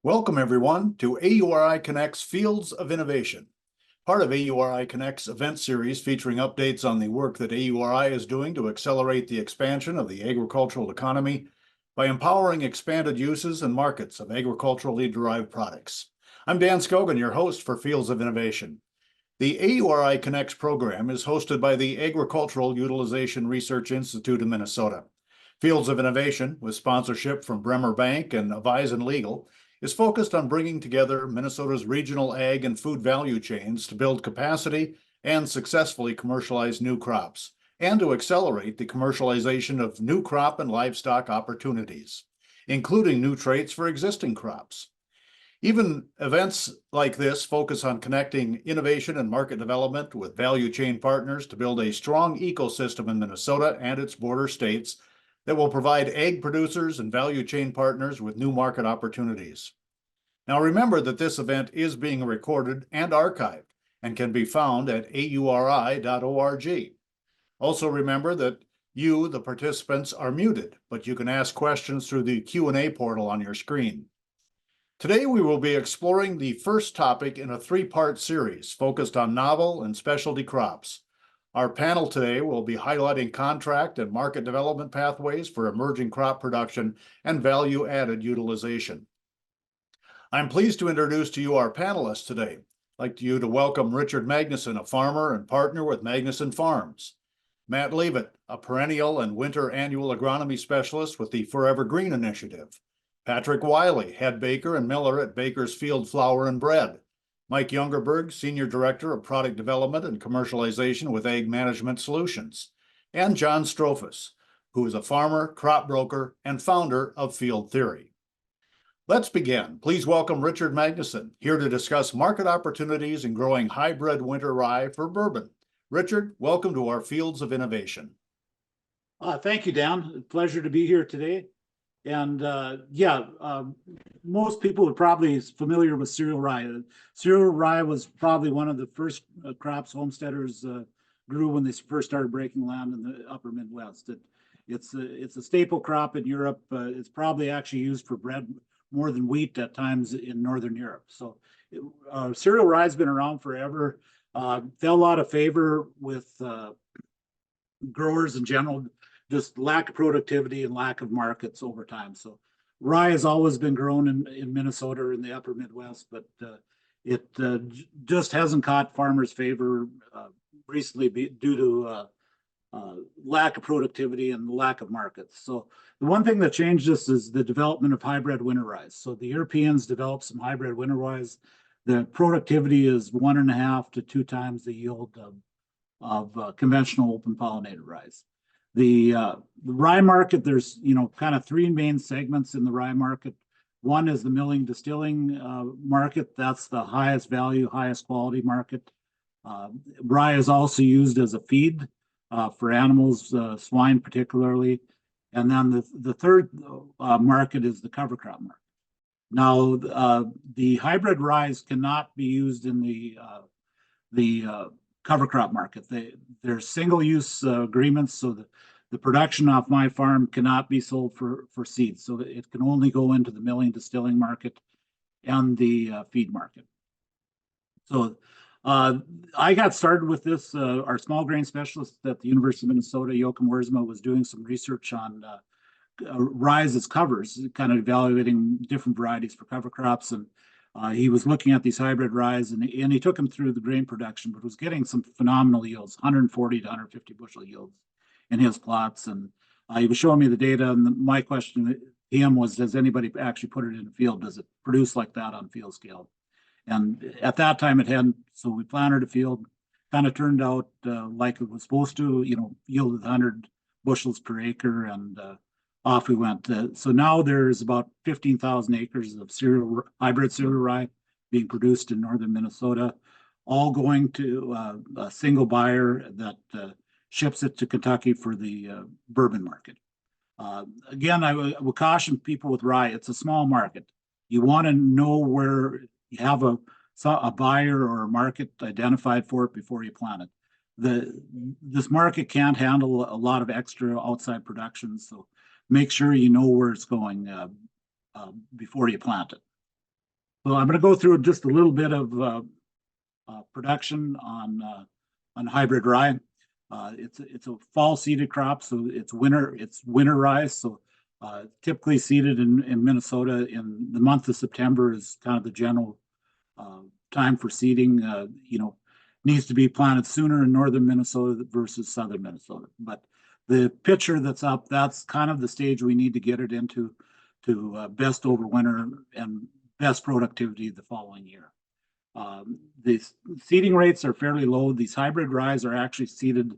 Welcome, everyone, to AURI Connect's Fields of Innovation, part of AURI Connect's event series featuring updates on the work that AURI is doing to accelerate the expansion of the agricultural economy by empowering expanded uses and markets of agriculturally derived products. I'm Dan Scogan, your host for Fields of Innovation. The AURI Connects program is hosted by the Agricultural Utilization Research Institute of Minnesota. Fields of Innovation, with sponsorship from Bremer Bank and Avisen Legal, is focused on bringing together Minnesota's regional ag and food value chains to build capacity and successfully commercialize new crops, and to accelerate the commercialization of new crop and livestock opportunities, including new traits for existing crops. Even events like this focus on connecting innovation and market development with value chain partners to build a strong ecosystem in Minnesota and its border states that will provide ag producers and value chain partners with new market opportunities. Now remember that this event is being recorded and archived and can be found at auri.org. Also remember that you, the participants, are muted, but you can ask questions through the Q&A portal on your screen. Today we will be exploring the first topic in a three-part series focused on novel and specialty crops. Our panel today will be highlighting contract and market development pathways for emerging crop production and value-added utilization. I'm pleased to introduce to you our panelists today. I'd like you to welcome Richard Magnuson, a farmer and partner with Magnuson Farms; Matt Leavitt, a perennial and winter annual agronomy specialist with the Forever Green Initiative; Patrick Wiley, head baker and miller at Baker's Field Flour and Bread; Mike Youngerberg, Senior Director of Product Development and Commercialization with Ag Management Solutions; and John Strophus, who is a farmer, crop broker, and founder of Field Theory. Let's begin. Please welcome Richard Magnuson, here to discuss market opportunities in growing hybrid winter rye for bourbon. Richard, welcome to our Fields of Innovation. Thank you, Dan. Pleasure to be here today. And most people are probably familiar with cereal rye. Cereal rye was probably one of the first crops homesteaders grew when they first started breaking land in the upper Midwest. It's a staple crop in Europe. It's probably actually used for bread more than wheat at times in Northern Europe. So cereal rye has been around forever. Fell a lot of favor with growers in general, just lack of productivity and lack of markets over time. So rye has always been grown in Minnesota or in the upper Midwest, but it just hasn't caught farmers' favor recently due to lack of productivity and lack of markets. So the one thing that changed this is the development of hybrid winter rye. So the Europeans developed some hybrid winter rye. The productivity is 1.5 to 2 times the yield of conventional open pollinated rye. The rye market, there's kind of 3 main segments in the rye market. One is the milling distilling market. That's the highest value, highest quality market. Rye is also used as a feed for animals, swine particularly. And then the third market is the cover crop market. Now, the hybrid rye cannot be used in the cover crop market. They're single-use agreements, so the production off my farm cannot be sold for seeds. So it can only go into the milling distilling market and the feed market. So I got started with this. Our small grain specialist at the University of Minnesota, Joachim Wiersma, was doing some research on rye as covers, kind of evaluating different varieties for cover crops. And he was looking at these hybrid rye, and he took them through the grain production, but was getting some phenomenal yields, 140 to 150 bushel yields in his plots. And he was showing me the data. And my question to him was, does anybody actually put it in the field? Does it produce like that on field scale? And at that time it hadn't. So we planted a field, kind of turned out like it was supposed to, yielded 100 bushels per acre, and off we went. So now there's about 15,000 acres of hybrid cereal rye being produced in northern Minnesota, all going to a single buyer that ships it to Kentucky for the bourbon market. Again, I will caution people with rye, it's a small market. You want to know where you have a buyer or a market identified for it before you plant it. This market can't handle a lot of extra outside production, so make sure you know where it's going before you plant it. So I'm going to go through just a little bit of production on hybrid rye. It's a fall seeded crop, so it's winter rye. So typically seeded in Minnesota in the month of September is kind of the general time for seeding. Needs to be planted sooner in northern Minnesota versus southern Minnesota. But the picture that's up, that's kind of the stage we need to get it into to best over winter and best productivity the following year. The seeding rates are fairly low. These hybrid ryes are actually seeded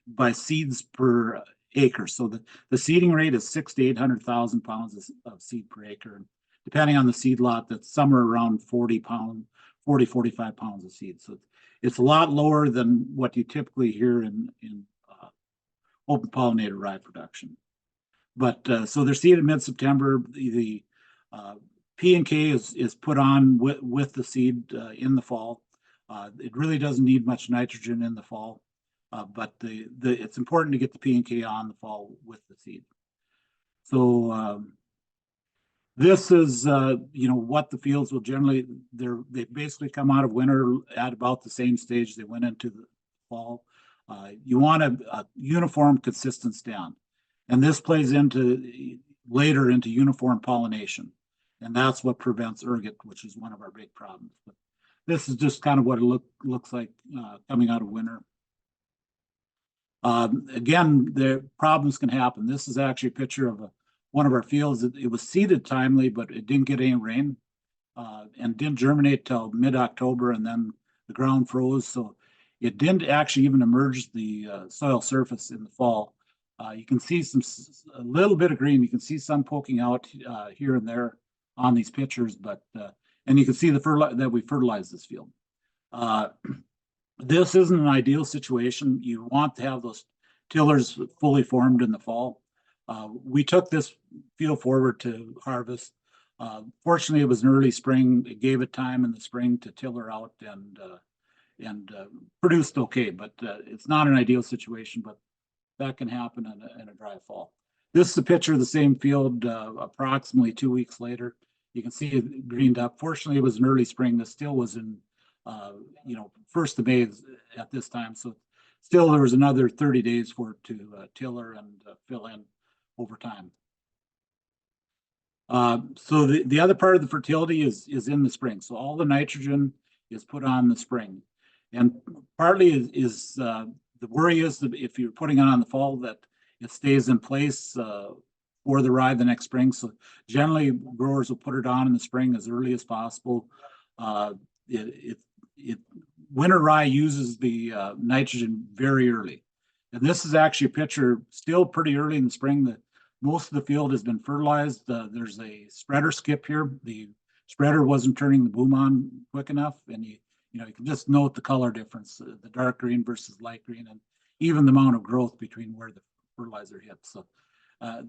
by seeds per acre. So the seeding rate is 600 to 800,000 pounds of seed per acre. Depending on the seed lot, that's somewhere around 40, 45 pounds of seed. So it's a lot lower than what you typically hear in open pollinated rye production. But so they're seeded mid-September. The P&K is put on with the seed in the fall. It really doesn't need much nitrogen in the fall, but it's important to get the P&K on the fall with the seed. So this is what the fields will generally, they basically come out of winter at about the same stage they went into the fall. You want a uniform, consistent stand, and this plays later into uniform pollination. And that's what prevents ergot, which is one of our big problems. But this is just kind of what it looks like coming out of winter. Again, the problems can happen. This is actually a picture of one of our fields. It was seeded timely, but it didn't get any rain and didn't germinate till mid-October, and then the ground froze. So it didn't actually even emerge the soil surface in the fall. You can see a little bit of green. You can see some poking out here and there on these pictures, but and you can see that we fertilized this field. This isn't an ideal situation. You want to have those tillers fully formed in the fall. We took this field forward to harvest. Fortunately, it was an early spring. It gave it time in the spring to tiller out and produced okay, but it's not an ideal situation, but that can happen in a dry fall. This is a picture of the same field approximately 2 weeks later. You can see it greened up. Fortunately, it was an early spring. This still was in, 1st of May at this time. So still there was another 30 days for it to tiller and fill in over time. So the other part of the fertility is in the spring. So all the nitrogen is put on the spring. And partly is the worry is that if you're putting it on the fall, that it stays in place for the rye the next spring. So generally growers will put it on in the spring as early as possible. Winter rye uses the nitrogen very early. And this is actually a picture still pretty early in the spring. That most of the field has been fertilized. There's a spreader skip here. The spreader wasn't turning the boom on quick enough, and you can just note the color difference, the dark green versus light green, and even the amount of growth between where the fertilizer hits. So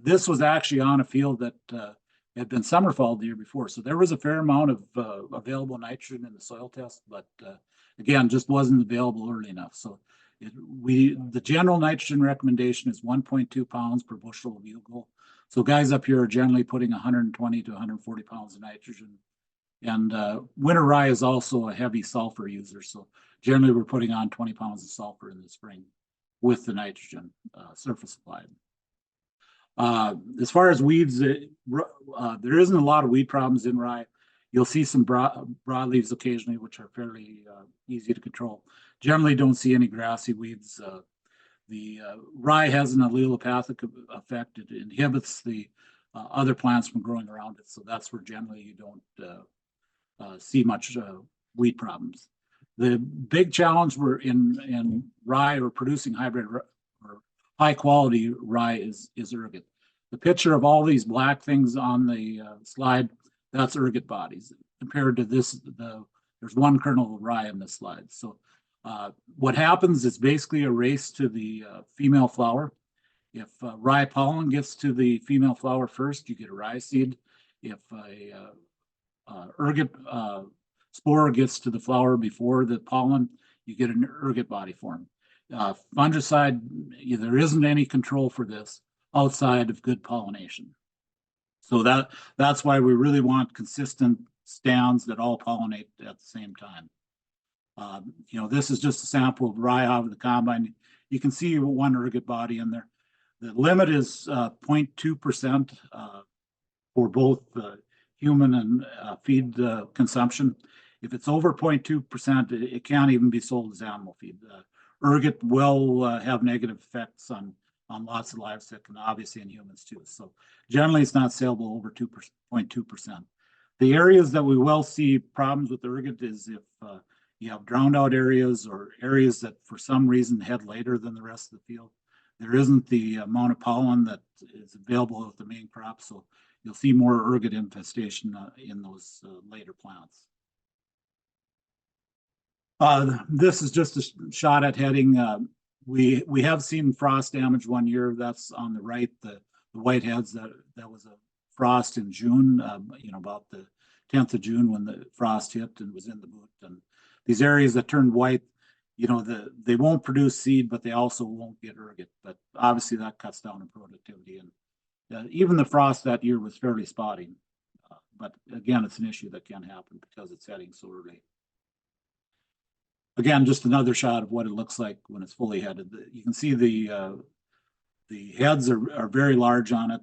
this was actually on a field that had been summerfall the year before. So there was a fair amount of available nitrogen in the soil test, but again, just wasn't available early enough. So the general nitrogen recommendation is 1.2 pounds per bushel of yield goal. So guys up here are generally putting 120 to 140 pounds of nitrogen. And winter rye is also a heavy sulfur user. So generally we're putting on 20 pounds of sulfur in the spring with the nitrogen surface applied. As far as weeds, there isn't a lot of weed problems in rye. You'll see some broadleaves occasionally, which are fairly easy to control. Generally don't see any grassy weeds. The rye has an allelopathic effect. It inhibits the other plants from growing around it. So that's where generally you don't see much weed problems. The big challenge we're in rye or producing hybrid or high quality rye is ergot. The picture of all these black things on the slide, that's ergot bodies. Compared to this, there's one kernel of rye in this slide. So what happens is basically a race to the female flower. If rye pollen gets to the female flower first, you get a rye seed. If a ergot spore gets to the flower before the pollen, you get an ergot body form. Fungicide, there isn't any control for this outside of good pollination. So that's why we really want consistent stands that all pollinate at the same time. This is just a sample of rye out of the combine. You can see one ergot body in there. The limit is 0.2% for both human and feed consumption. If it's over 0.2%, it can't even be sold as animal feed. Ergot will have negative effects on lots of livestock and obviously in humans too. So generally it's not saleable over 2.2%. The areas that we will see problems with ergot is if you have drowned out areas or areas that for some reason head later than the rest of the field. There isn't the amount of pollen that is available with the main crop, so you'll see more ergot infestation in those later plants. This is just a shot at heading. We have seen frost damage one year. That's on the right, the whiteheads. That was a frost in June, about the 10th of June when the frost hit and was in the boot. And these areas that turned white, they won't produce seed, but they also won't get ergot. But obviously that cuts down on productivity. And even the frost that year was fairly spotty. But again, it's an issue that can happen because it's heading so early. Again, just another shot of what it looks like when it's fully headed. You can see the heads are very large on it.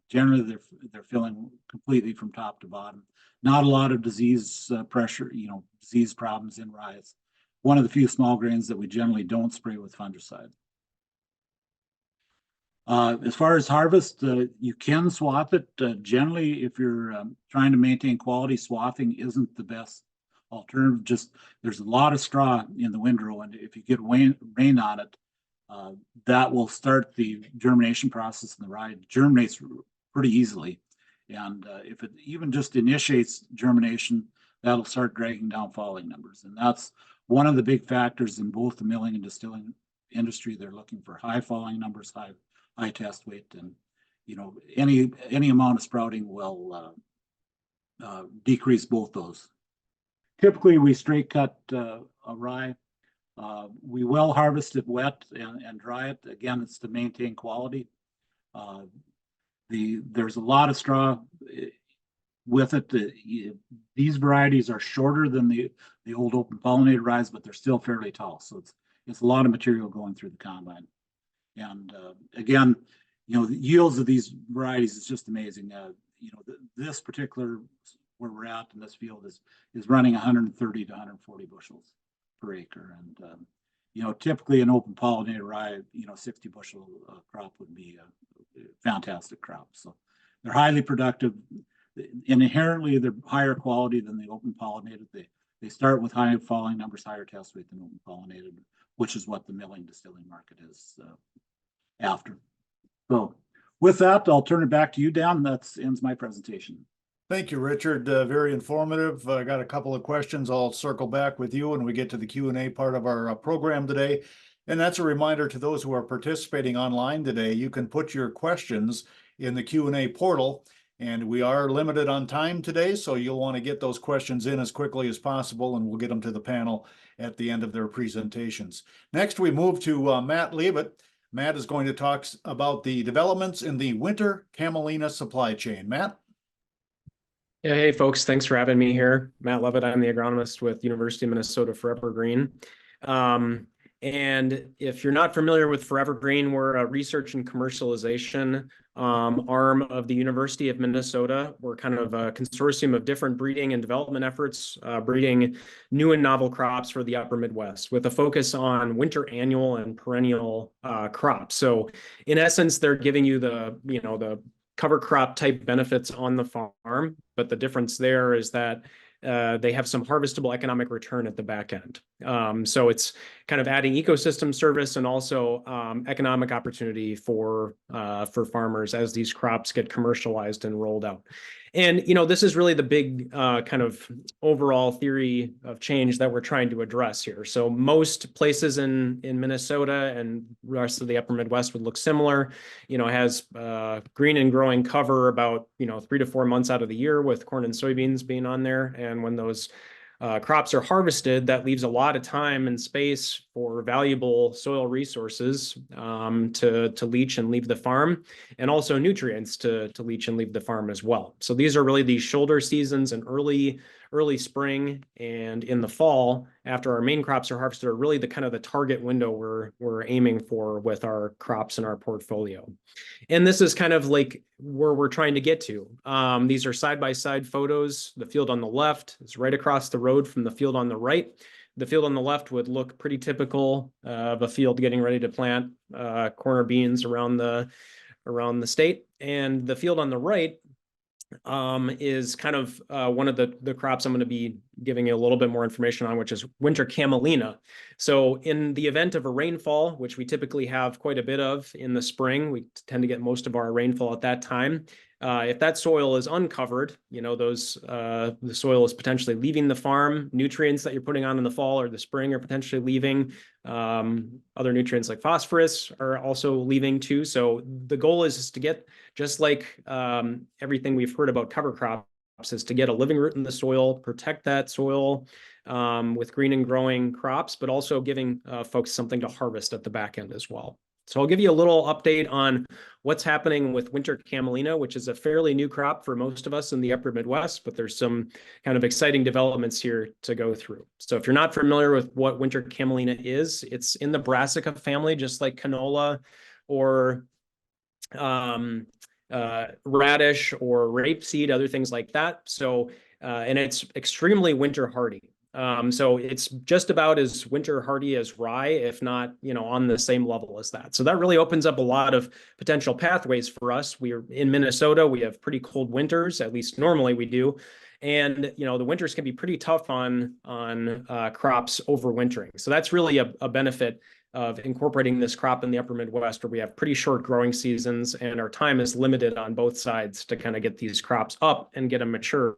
Generally they're filling completely from top to bottom. Not a lot of disease pressure, disease problems in rye. It's one of the few small grains that we generally don't spray with fungicide. As far as harvest, you can swath it. Generally, if you're trying to maintain quality, swathing isn't the best alternative. Just there's a lot of straw in the windrow, and if you get rain on it, that will start the germination process in the rye. It germinates pretty easily, and if it even just initiates germination, that'll start dragging down falling numbers, and that's one of the big factors in both the milling and distilling industry. They're looking for high falling numbers, high test weight, and any amount of sprouting will decrease both those. Typically, we straight cut a rye. We will harvest it wet and dry it. Again, it's to maintain quality. There's a lot of straw with it. These varieties are shorter than the old open pollinated rye, but they're still fairly tall. So it's a lot of material going through the combine. And again, the yields of these varieties is just amazing. This particular where we're at in this field is running 130 to 140 bushels per acre. And typically an open pollinated rye, 60 bushel crop would be a fantastic crop. So they're highly productive. Inherently, they're higher quality than the open pollinated. They start with high falling numbers, higher test weight than open pollinated, which is what the milling distilling market is after. So with that, I'll turn it back to you, Dan. That ends my presentation. Thank you, Richard. Very informative. I got a couple of questions. I'll circle back with you when we get to the Q&A part of our program today. And that's a reminder to those who are participating online today. You can put your questions in the Q&A portal, and we are limited on time today, so you'll want to get those questions in as quickly as possible, and we'll get them to the panel at the end of their presentations. Next, we move to Matt Leavitt. Matt is going to talk about the developments in the winter camelina supply chain. Matt? Yeah, hey folks, thanks for having me here. Matt Leavitt, I'm the agronomist with University of Minnesota Forever Green. And if you're not familiar with Forever Green, we're a research and commercialization arm of the University of Minnesota. We're kind of a consortium of different breeding and development efforts, breeding new and novel crops for the upper Midwest with a focus on winter annual and perennial crops. So in essence, they're giving you the cover crop type benefits on the farm, but the difference there is that they have some harvestable economic return at the back end. So it's kind of adding ecosystem service and also economic opportunity for farmers as these crops get commercialized and rolled out. And, this is really the big kind of overall theory of change that we're trying to address here. So most places in Minnesota and the rest of the upper Midwest would look similar, has green and growing cover about, 3 to 4 months out of the year with corn and soybeans being on there. And when those crops are harvested, that leaves a lot of time and space for valuable soil resources to leach and leave the farm, and also nutrients to leach and leave the farm as well. So these are really these shoulder seasons and early spring and in the fall, after our main crops are harvested, are really the kind of the target window we're aiming for with our crops in our portfolio. And this is kind of like where we're trying to get to. These are side-by-side photos. The field on the left is right across the road from the field on the right. The field on the left would look pretty typical of a field getting ready to plant corner beans around the state. And the field on the right is kind of one of the crops I'm going to be giving you a little bit more information on, which is winter camelina. So in the event of a rainfall, which we typically have quite a bit of in the spring, we tend to get most of our rainfall at that time. If that soil is uncovered, the soil is potentially leaving the farm. Nutrients that you're putting on in the fall or the spring are potentially leaving. Other nutrients like phosphorus are also leaving too. So the goal is to get, just like everything we've heard about cover crops, is to get a living root in the soil, protect that soil with green and growing crops, but also giving folks something to harvest at the back end as well. So I'll give you a little update on what's happening with winter camelina, which is a fairly new crop for most of us in the upper Midwest, but there's some kind of exciting developments here to go through. So if you're not familiar with what winter camelina is, it's in the brassica family, just like canola or radish or rapeseed, other things like that. So, and it's extremely winter hardy. So it's just about as winter hardy as rye, if not, on the same level as that. So that really opens up a lot of potential pathways for us. We're in Minnesota. We have pretty cold winters, at least normally we do. And, the winters can be pretty tough on crops overwintering. So that's really a benefit of incorporating this crop in the upper Midwest, where we have pretty short growing seasons and our time is limited on both sides to kind of get these crops up and get them mature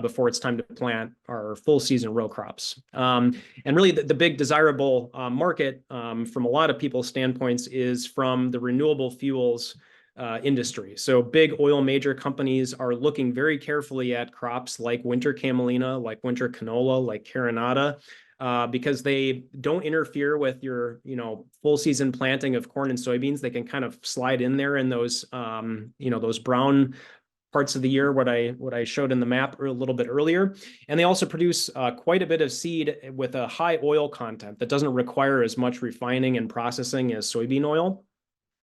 before it's time to plant our full season row crops. And really the big desirable market from a lot of people's standpoints is from the renewable fuels industry. So big oil major companies are looking very carefully at crops like winter camelina, like winter canola, like carinata, because they don't interfere with your, full season planting of corn and soybeans. They can kind of slide in there in those, those brown parts of the year, what I showed in the map a little bit earlier. And they also produce quite a bit of seed with a high oil content that doesn't require as much refining and processing as soybean oil.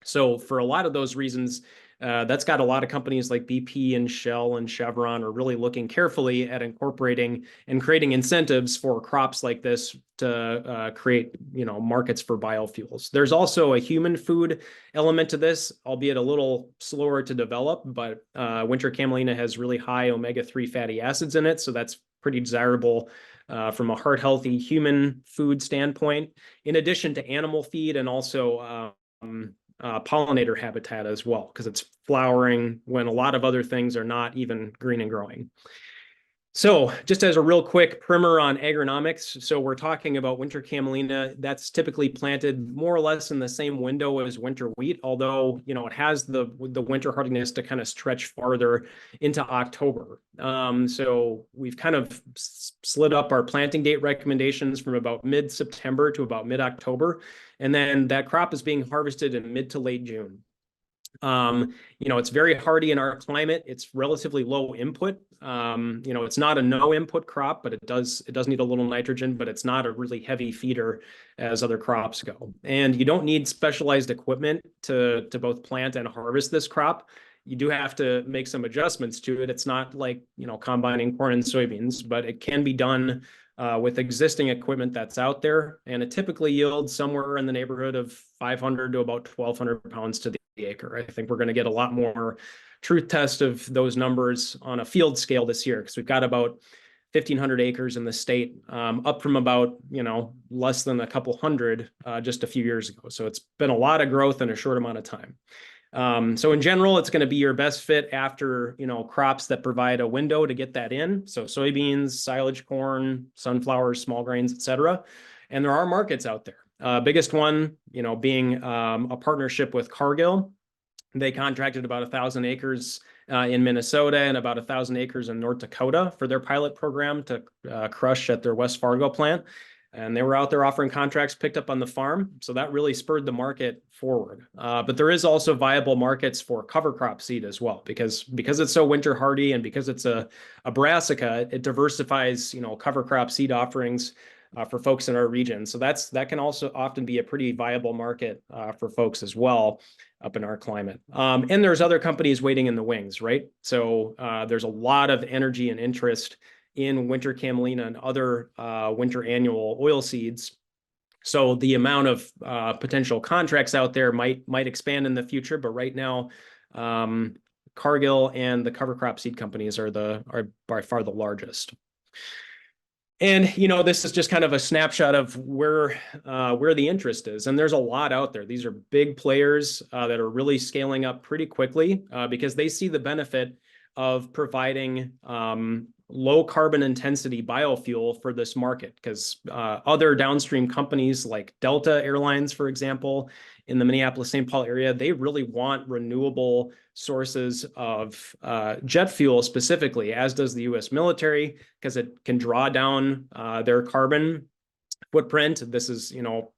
So for a lot of those reasons, that's got a lot of companies like BP and Shell and Chevron are really looking carefully at incorporating and creating incentives for crops like this to create, markets for biofuels. There's also a human food element to this, albeit a little slower to develop, but winter camelina has really high omega-3 fatty acids in it. So that's pretty desirable from a heart healthy human food standpoint, in addition to animal feed and also pollinator habitat as well, because it's flowering when a lot of other things are not even green and growing. So just as a real quick primer on agronomics, so we're talking about winter camelina. That's typically planted more or less in the same window as winter wheat, although, it has the winter hardiness to kind of stretch farther into October. So we've kind of slid up our planting date recommendations from about mid-September to about mid-October. And then that crop is being harvested in mid to late June. It's very hardy in our climate. It's relatively low input. It's not a no input crop, but it does need a little nitrogen, but it's not a really heavy feeder as other crops go. And you don't need specialized equipment to both plant and harvest this crop. You do have to make some adjustments to it. It's not like, combining corn and soybeans, but it can be done with existing equipment that's out there. And it typically yields somewhere in the neighborhood of 500 to about 1,200 pounds to the acre. I think we're going to get a lot more truth test of those numbers on a field scale this year, because we've got about 1,500 acres in the state, up from about, less than a couple hundred just a few years ago. So it's been a lot of growth in a short amount of time. So in general, it's going to be your best fit after, crops that provide a window to get that in. So soybeans, silage corn, sunflowers, small grains, etc. And there are markets out there. Biggest one, being a partnership with Cargill. They contracted about 1,000 acres in Minnesota and about 1,000 acres in North Dakota for their pilot program to crush at their West Fargo plant. And they were out there offering contracts picked up on the farm. So that really spurred the market forward. But there is also viable markets for cover crop seed as well, because it's so winter hardy and because it's a brassica, it diversifies, cover crop seed offerings for folks in our region. So that can also often be a pretty viable market for folks as well up in our climate. And there's other companies waiting in the wings, right? So there's a lot of energy and interest in winter camelina and other winter annual oil seeds. So the amount of potential contracts out there might expand in the future, but right now, Cargill and the cover crop seed companies are by far the largest. And this is just kind of a snapshot of where the interest is, and there's a lot out there. These are big players that are really scaling up pretty quickly because they see the benefit of providing low carbon intensity biofuel for this market. Because other downstream companies like Delta Airlines, for example, in the Minneapolis-St. Paul area, they really want renewable sources of jet fuel specifically, as does the U.S. military, because it can draw down their carbon footprint. This is,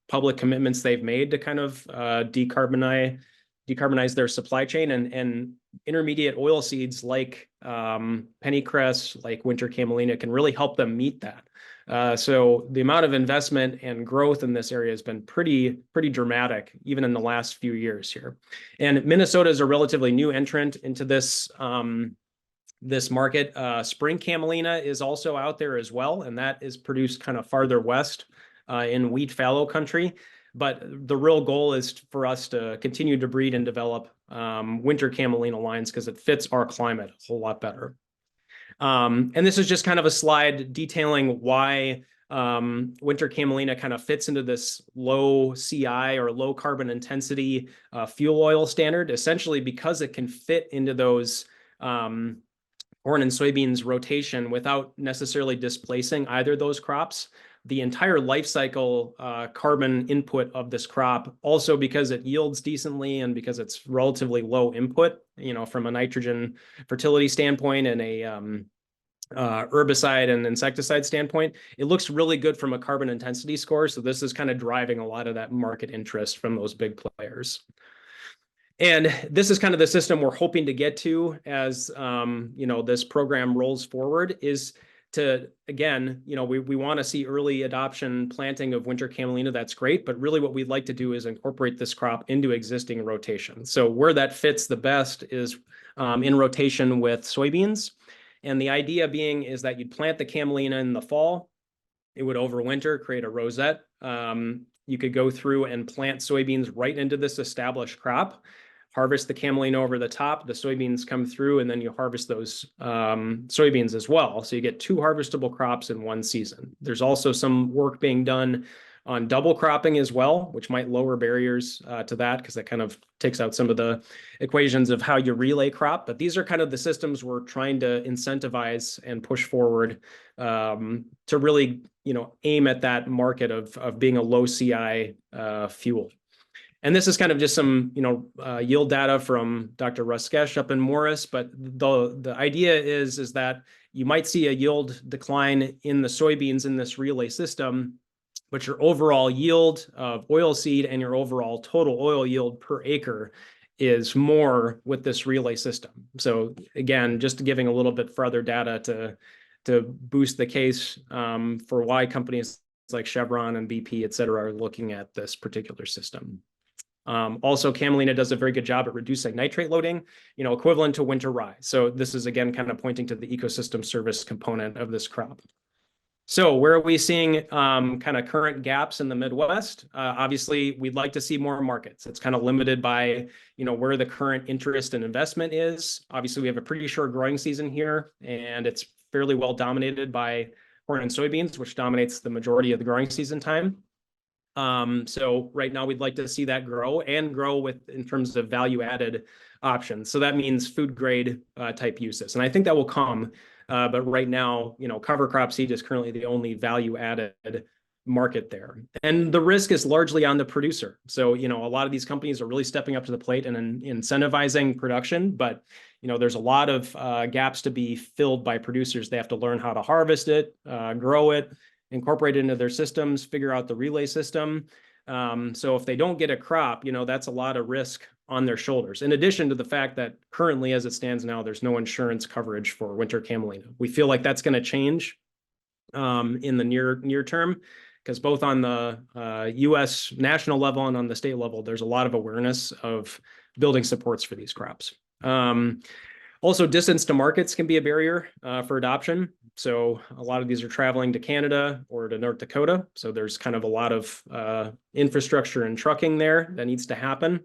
public commitments they've made to kind of decarbonize their supply chain, and intermediate oil seeds like pennycress, like winter camelina, can really help them meet that. So the amount of investment and growth in this area has been pretty dramatic, even in the last few years here. And Minnesota is a relatively new entrant into this this market. Spring camelina is also out there as well, and that is produced kind of farther west in wheat fallow country. But the real goal is for us to continue to breed and develop winter camelina lines because it fits our climate a whole lot better. And this is just kind of a slide detailing why winter camelina kind of fits into this low CI or low carbon intensity fuel oil standard, essentially because it can fit into those corn and soybeans rotation without necessarily displacing either of those crops. The entire life cycle carbon input of this crop, also because it yields decently and because it's relatively low input, from a nitrogen fertility standpoint and a herbicide and insecticide standpoint, it looks really good from a carbon intensity score. So this is kind of driving a lot of that market interest from those big players. And this is kind of the system we're hoping to get to as this program rolls forward, is to, again, we want to see early adoption planting of winter camelina. That's great. But really what we'd like to do is incorporate this crop into existing rotation. So where that fits the best is in rotation with soybeans. And the idea being is that you'd plant the camelina in the fall. It would overwinter, create a rosette. You could go through and plant soybeans right into this established crop, harvest the camelina over the top, the soybeans come through, and then you harvest those soybeans as well. So you get 2 harvestable crops in one season. There's also some work being done on double cropping as well, which might lower barriers to that, because that kind of takes out some of the equations of how you relay crop. But these are kind of the systems we're trying to incentivize and push forward to really, aim at that market of being a low CI fuel. And this is kind of just some, yield data from Dr. Ruskesh up in Morris. But the idea is that you might see a yield decline in the soybeans in this relay system, but your overall yield of oilseed and your overall total oil yield per acre is more with this relay system. So again, just giving a little bit further data to boost the case for why companies like Chevron and BP, et cetera, are looking at this particular system. Also, camelina does a very good job at reducing nitrate loading, equivalent to winter rye. So this is, again, kind of pointing to the ecosystem service component of this crop. So where are we seeing kind of current gaps in the Midwest? Obviously, we'd like to see more markets. It's kind of limited by, where the current interest and investment is. Obviously, we have a pretty short growing season here, and it's fairly well dominated by corn and soybeans, which dominates the majority of the growing season time. So right now we'd like to see that grow in terms of value added options. So that means food grade type uses. And I think that will come. But right now, cover crop seed is currently the only value added market there. And the risk is largely on the producer. So, a lot of these companies are really stepping up to the plate and incentivizing production, but, there's a lot of gaps to be filled by producers. They have to learn how to harvest it, grow it, incorporate it into their systems, figure out the relay system. So if they don't get a crop, that's a lot of risk on their shoulders. In addition to the fact that currently, as it stands now, there's no insurance coverage for winter camelina. We feel like that's going to change in the near term, because both on the U.S. national level and on the state level, there's a lot of awareness of building supports for these crops. Also, distance to markets can be a barrier for adoption. So a lot of these are traveling to Canada or to North Dakota. So there's kind of a lot of infrastructure and trucking there that needs to happen.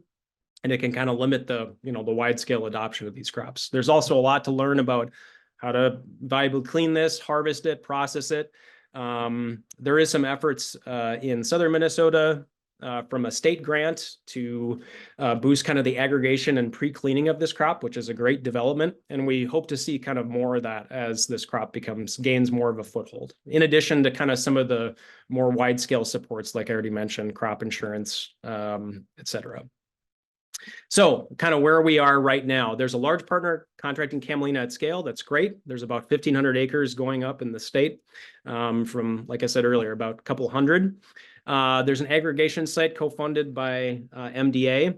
And it can kind of limit the wide scale adoption of these crops. There's also a lot to learn about how to viably clean this, harvest it, process it. There is some efforts in southern Minnesota from a state grant to boost kind of the aggregation and pre-cleaning of this crop, which is a great development. And we hope to see kind of more of that as this crop gains more of a foothold, in addition to kind of some of the more wide scale supports, like I already mentioned, crop insurance, et cetera. So kind of where we are right now, there's a large partner contracting camelina at scale. That's great. There's about 1,500 acres going up in the state from, like I said earlier, about a couple hundred. There's an aggregation site co-funded by MDA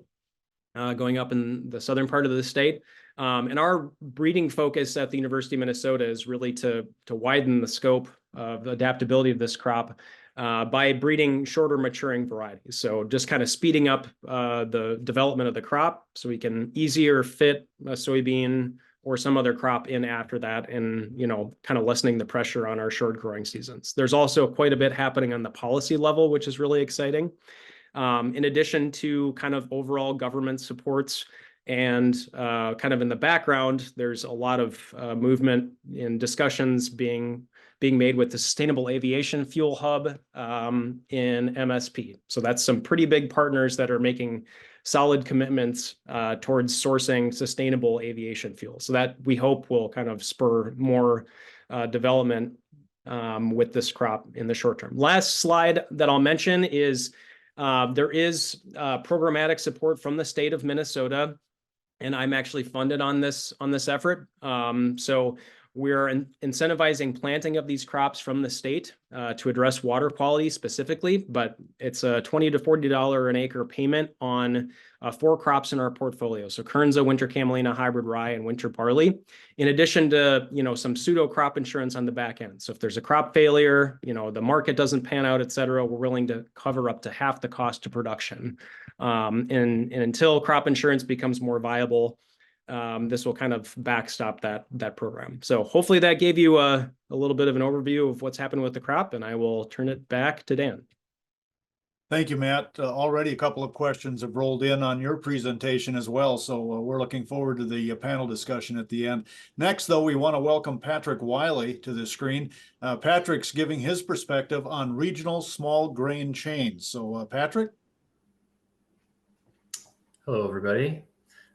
going up in the southern part of the state. And our breeding focus at the University of Minnesota is really to widen the scope of the adaptability of this crop by breeding shorter maturing varieties. So just kind of speeding up the development of the crop so we can easier fit a soybean or some other crop in after that, and kind of lessening the pressure on our short growing seasons. There's also quite a bit happening on the policy level, which is really exciting. In addition to kind of overall government supports, and kind of in the background, there's a lot of movement and discussions being made with the Sustainable Aviation Fuel Hub in MSP. So that's some pretty big partners that are making solid commitments towards sourcing sustainable aviation fuel. So that we hope will kind of spur more development with this crop in the short term. Last slide that I'll mention is there is programmatic support from the state of Minnesota, and I'm actually funded on this effort. So we're incentivizing planting of these crops from the state to address water quality specifically, but it's a $20 to $40 an acre payment on 4 crops in our portfolio. So Kernza, winter camelina, hybrid rye, and winter barley, in addition to, some pseudo crop insurance on the back end. So if there's a crop failure, the market doesn't pan out, et cetera, we're willing to cover up to half the cost of production. And until crop insurance becomes more viable, this will kind of backstop that program. So hopefully that gave you a little bit of an overview of what's happened with the crop, and I will turn it back to Dan. Thank you, Matt. Already a couple of questions have rolled in on your presentation as well, so we're looking forward to the panel discussion at the end. Next, though, we want to welcome Patrick Wiley to the screen. Patrick's giving his perspective on regional small grain chains. So, Patrick? Hello, everybody.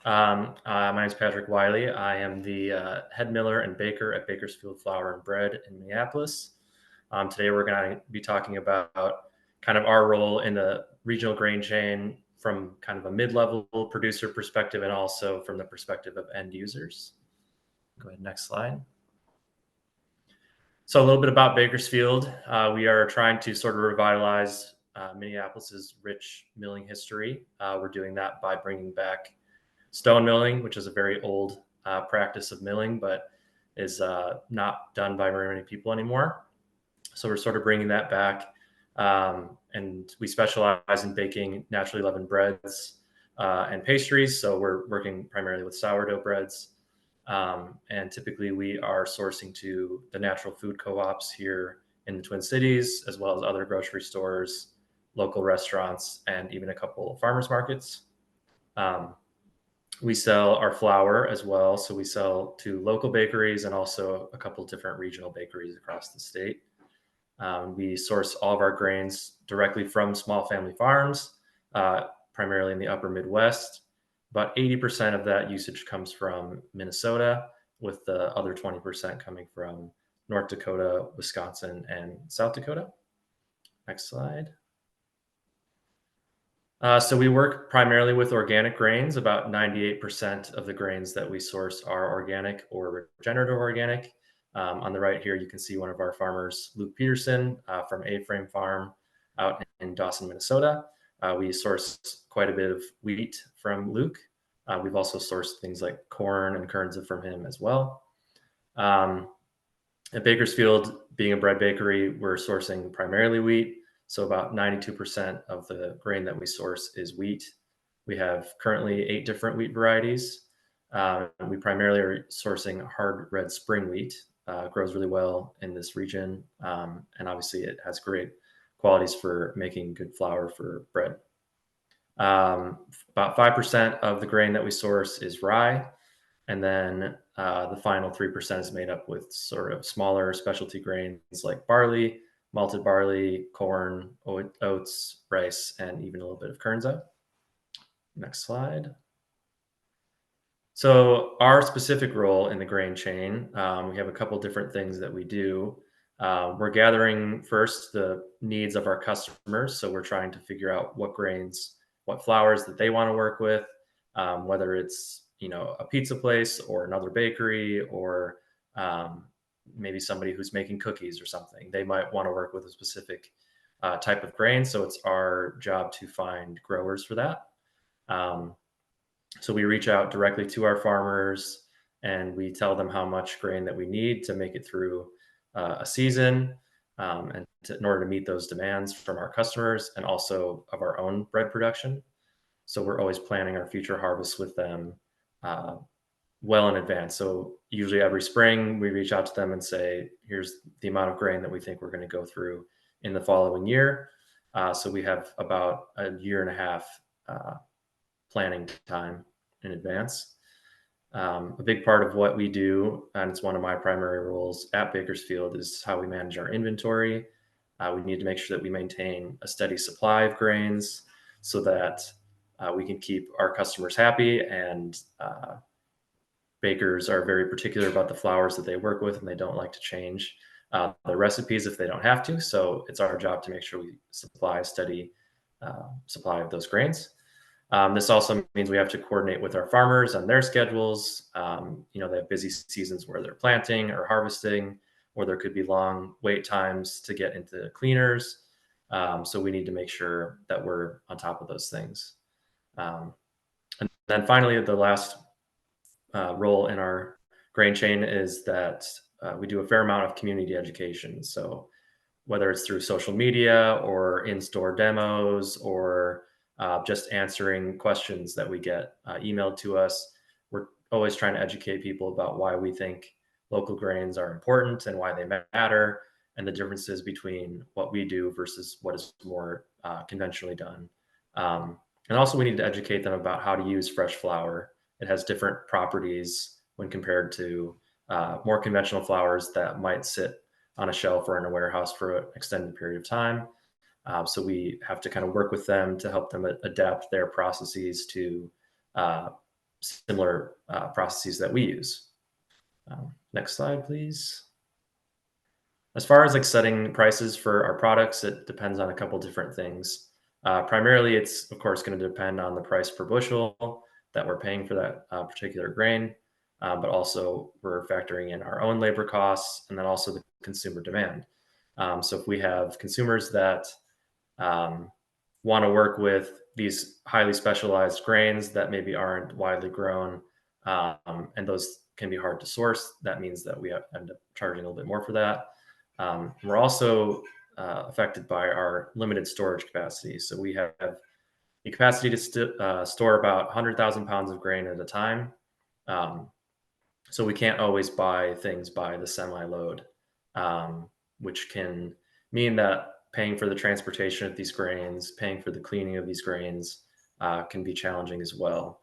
My name is Patrick Wiley. I am the head miller and baker at Bakersfield Flour and Bread in Minneapolis. Today, we're going to be talking about kind of our role in the regional grain chain from kind of a mid-level producer perspective and also from the perspective of end users. Go ahead, next slide. So a little bit about Bakersfield. We are trying to sort of revitalize Minneapolis's rich milling history. We're doing that by bringing back stone milling, which is a very old practice of milling, but is not done by very many people anymore. So we're sort of bringing that back. And we specialize in baking naturally leavened breads and pastries. So we're working primarily with sourdough breads. And typically we are sourcing to the natural food co-ops here in the Twin Cities, as well as other grocery stores, local restaurants, and even a couple of farmers markets. We sell our flour as well. So we sell to local bakeries and also a couple of different regional bakeries across the state. We source all of our grains directly from small family farms, primarily in the upper Midwest. About 80% of that usage comes from Minnesota, with the other 20% coming from North Dakota, Wisconsin, and South Dakota. Next slide. So we work primarily with organic grains. About 98% of the grains that we source are organic or regenerative organic. On the right here, you can see one of our farmers, Luke Peterson, from A-Frame Farm out in Dawson, Minnesota. We source quite a bit of wheat from Luke. We've also sourced things like corn and kernza from him as well. At Bakersfield, being a bread bakery, we're sourcing primarily wheat. So about 92% of the grain that we source is wheat. We have currently 8 different wheat varieties. We primarily are sourcing hard red spring wheat. Grows really well in this region. And obviously it has great qualities for making good flour for bread. About 5% of the grain that we source is rye. And then the final 3% is made up with sort of smaller specialty grains like barley, malted barley, corn, oats, rice, and even a little bit of kernza. Next slide. So our specific role in the grain chain, we have a couple different things that we do. We're gathering first the needs of our customers. So we're trying to figure out what grains, what flours that they want to work with, whether it's a pizza place or another bakery or maybe somebody who's making cookies or something. They might want to work with a specific type of grain. So it's our job to find growers for that. So we reach out directly to our farmers and we tell them how much grain that we need to make it through a season in order to meet those demands from our customers and also of our own bread production. So we're always planning our future harvests with them well in advance. So usually every spring we reach out to them and say, here's the amount of grain that we think we're going to go through in the following year. So we have about a year and a half planning time in advance. A big part of what we do, and it's one of my primary roles at Bakersfield, is how we manage our inventory. We need to make sure that we maintain a steady supply of grains so that we can keep our customers happy, and bakers are very particular about the flours that they work with, and they don't like to change the recipes if they don't have to. So it's our job to make sure we supply a steady supply of those grains. This also means we have to coordinate with our farmers on their schedules. They have busy seasons where they're planting or harvesting, or there could be long wait times to get into cleaners. So we need to make sure that we're on top of those things. And then finally, the last role in our grain chain is that we do a fair amount of community education. So whether it's through social media or in-store demos or just answering questions that we get emailed to us, we're always trying to educate people about why we think local grains are important and why they matter, and the differences between what we do versus what is more conventionally done. And also we need to educate them about how to use fresh flour. It has different properties when compared to more conventional flours that might sit on a shelf or in a warehouse for an extended period of time. So we have to kind of work with them to help them adapt their processes to similar processes that we use. Next slide, please. As far as like setting prices for our products, it depends on a couple different things. Primarily, it's of course going to depend on the price per bushel that we're paying for that particular grain, but also we're factoring in our own labor costs and then also the consumer demand. So if we have consumers that want to work with these highly specialized grains that maybe aren't widely grown, and those can be hard to source, that means that we end up charging a little bit more for that. We're also affected by our limited storage capacity. So we have the capacity to store about 100,000 pounds of grain at a time. So we can't always buy things by the semi-load, which can mean that paying for the transportation of these grains, paying for the cleaning of these grains can be challenging as well.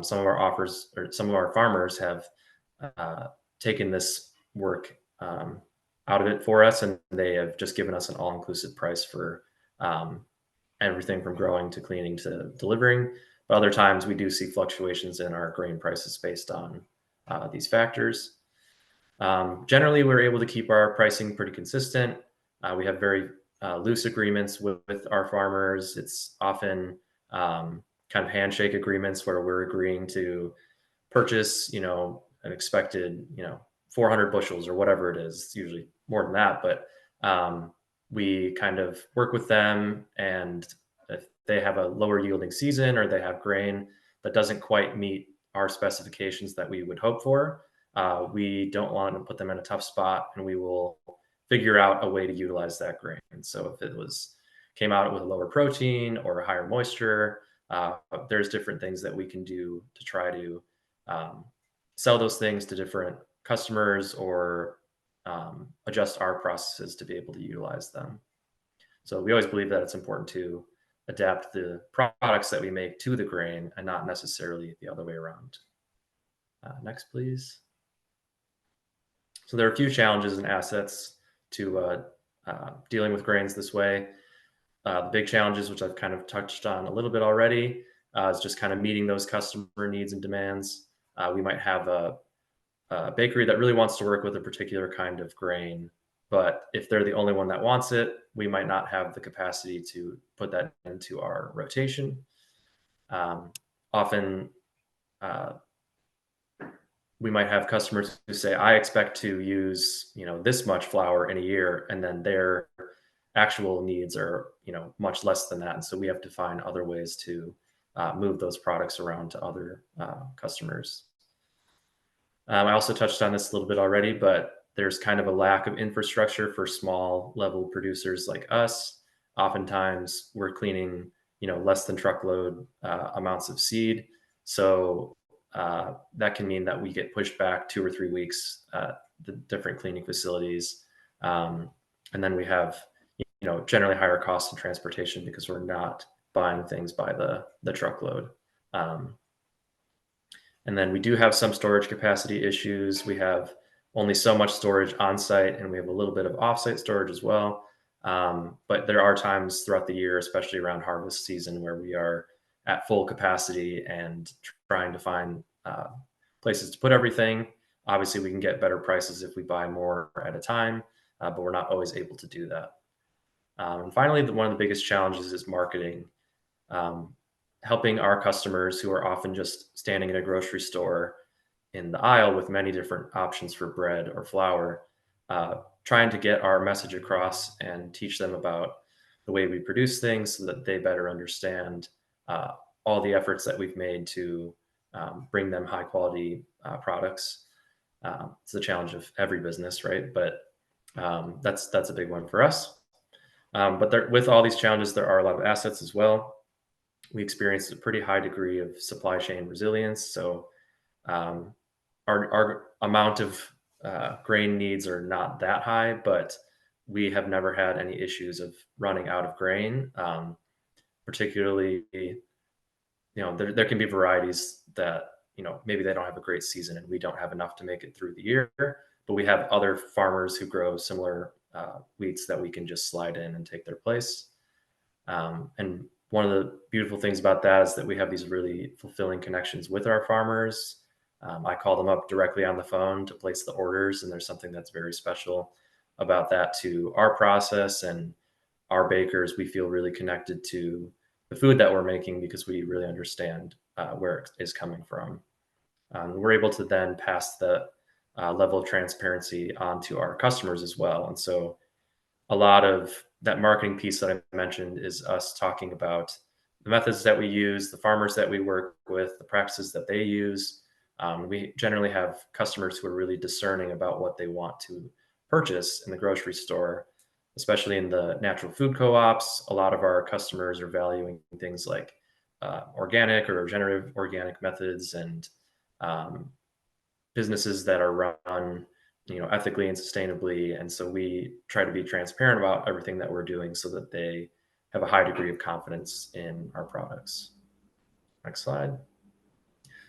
Some of our farmers have taken this work out of it for us, and they have just given us an all-inclusive price for everything from growing to cleaning to delivering. But other times we do see fluctuations in our grain prices based on these factors. Generally, we're able to keep our pricing pretty consistent. We have very loose agreements with our farmers. It's often kind of handshake agreements where we're agreeing to purchase, an expected, 400 bushels or whatever it is. It's usually more than that, but we kind of work with them, and if they have a lower yielding season or they have grain that doesn't quite meet our specifications that we would hope for, we don't want to put them in a tough spot, and we will figure out a way to utilize that grain. So if it came out with a lower protein or a higher moisture, there's different things that we can do to try to sell those things to different customers or adjust our processes to be able to utilize them. So we always believe that it's important to adapt the products that we make to the grain and not necessarily the other way around. Next, please. So there are a few challenges and assets to dealing with grains this way. The big challenges, which I've kind of touched on a little bit already, is just kind of meeting those customer needs and demands. We might have a bakery that really wants to work with a particular kind of grain, but if they're the only one that wants it, we might not have the capacity to put that into our rotation. Often, we might have customers who say, I expect to use, this much flour in a year, and then their actual needs are, much less than that. And so we have to find other ways to move those products around to other customers. I also touched on this a little bit already, but there's kind of a lack of infrastructure for small level producers like us. Oftentimes we're cleaning, less than truckload amounts of seed. So that can mean that we get pushed back 2 or 3 weeks at the different cleaning facilities. And then we have, generally higher costs of transportation because we're not buying things by the truckload. And then we do have some storage capacity issues. We have only so much storage on site, and we have a little bit of off-site storage as well. But there are times throughout the year, especially around harvest season, where we are at full capacity and trying to find places to put everything. Obviously, we can get better prices if we buy more at a time, but we're not always able to do that. And finally, one of the biggest challenges is marketing. Helping our customers who are often just standing in a grocery store in the aisle with many different options for bread or flour, trying to get our message across and teach them about the way we produce things so that they better understand all the efforts that we've made to bring them high quality products. It's the challenge of every business, right? But that's a big one for us. But with all these challenges, there are a lot of assets as well. We experienced a pretty high degree of supply chain resilience. So our amount of grain needs are not that high, but we have never had any issues of running out of grain. Particularly, there can be varieties that, maybe they don't have a great season and we don't have enough to make it through the year, but we have other farmers who grow similar wheats that we can just slide in and take their place. And one of the beautiful things about that is that we have these really fulfilling connections with our farmers. I call them up directly on the phone to place the orders, and there's something that's very special about that to our process and our bakers. We feel really connected to the food that we're making because we really understand where it is coming from. We're able to then pass the level of transparency onto our customers as well. And so a lot of that marketing piece that I mentioned is us talking about the methods that we use, the farmers that we work with, the practices that they use. We generally have customers who are really discerning about what they want to purchase in the grocery store, especially in the natural food co-ops. A lot of our customers are valuing things like organic or regenerative organic methods, and businesses that are run ethically and sustainably. And so we try to be transparent about everything that we're doing so that they have a high degree of confidence in our products. Next slide.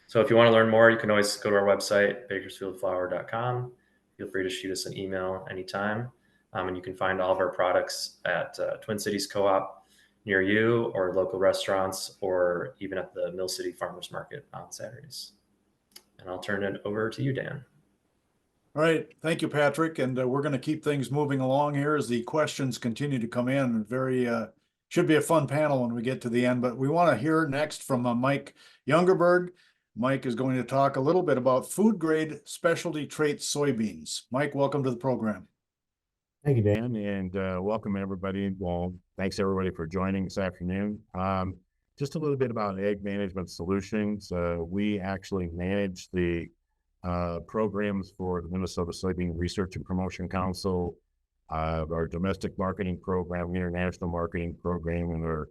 So if you want to learn more, you can always go to our website, bakersfieldflour.com. Feel free to shoot us an email anytime. And you can find all of our products at Twin Cities Co-op near you, or local restaurants, or even at the Mill City Farmers Market on Saturdays. And I'll turn it over to you, Dan. All right, thank you, Patrick, and we're going to keep things moving along here as the questions continue to come in. Should be a fun panel when we get to the end, but we want to hear next from Mike Youngerberg. Mike is going to talk a little bit about food grade specialty trait soybeans. Mike, welcome to the program. Thank you, Dan, and welcome everybody. Well, thanks everybody for joining this afternoon. Just a little bit about Ag Management Solutions. We actually manage the programs for the Minnesota Soybean Research and Promotion Council, our domestic marketing program, international marketing program, and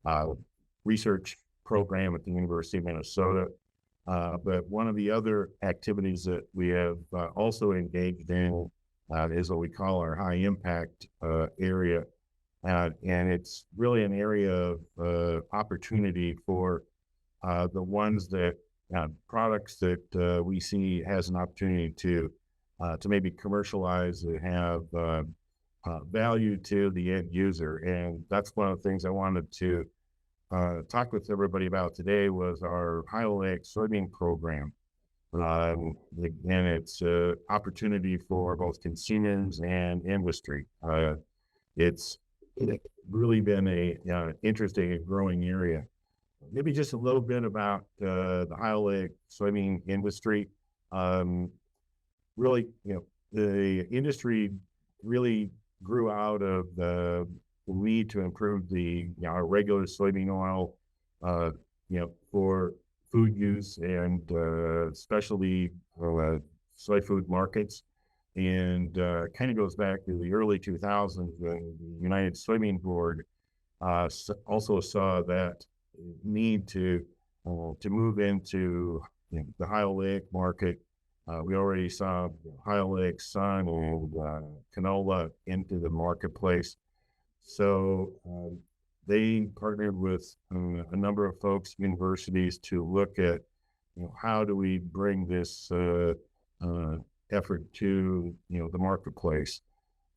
our research program at the University of Minnesota. But one of the other activities that we have also engaged in is what we call our high impact area. And it's really an area of opportunity for the ones that products that we see has an opportunity to maybe commercialize and have value to the end user. And that's one of the things I wanted to talk with everybody about today was our high oleic soybean program. And it's an opportunity for both consumers and industry. It's really been a interesting and growing area. Maybe just a little bit about the high oleic soybean industry. Really, the industry really grew out of the need to improve the our regular soybean oil, for food use and especially soy food markets. And kind of goes back to the early 2000s when the United Soybean Board also saw that need to move into the high oleic market. We already saw high oleic sun and canola into the marketplace. So they partnered with a number of folks, universities, to look at how do we bring this effort to the marketplace.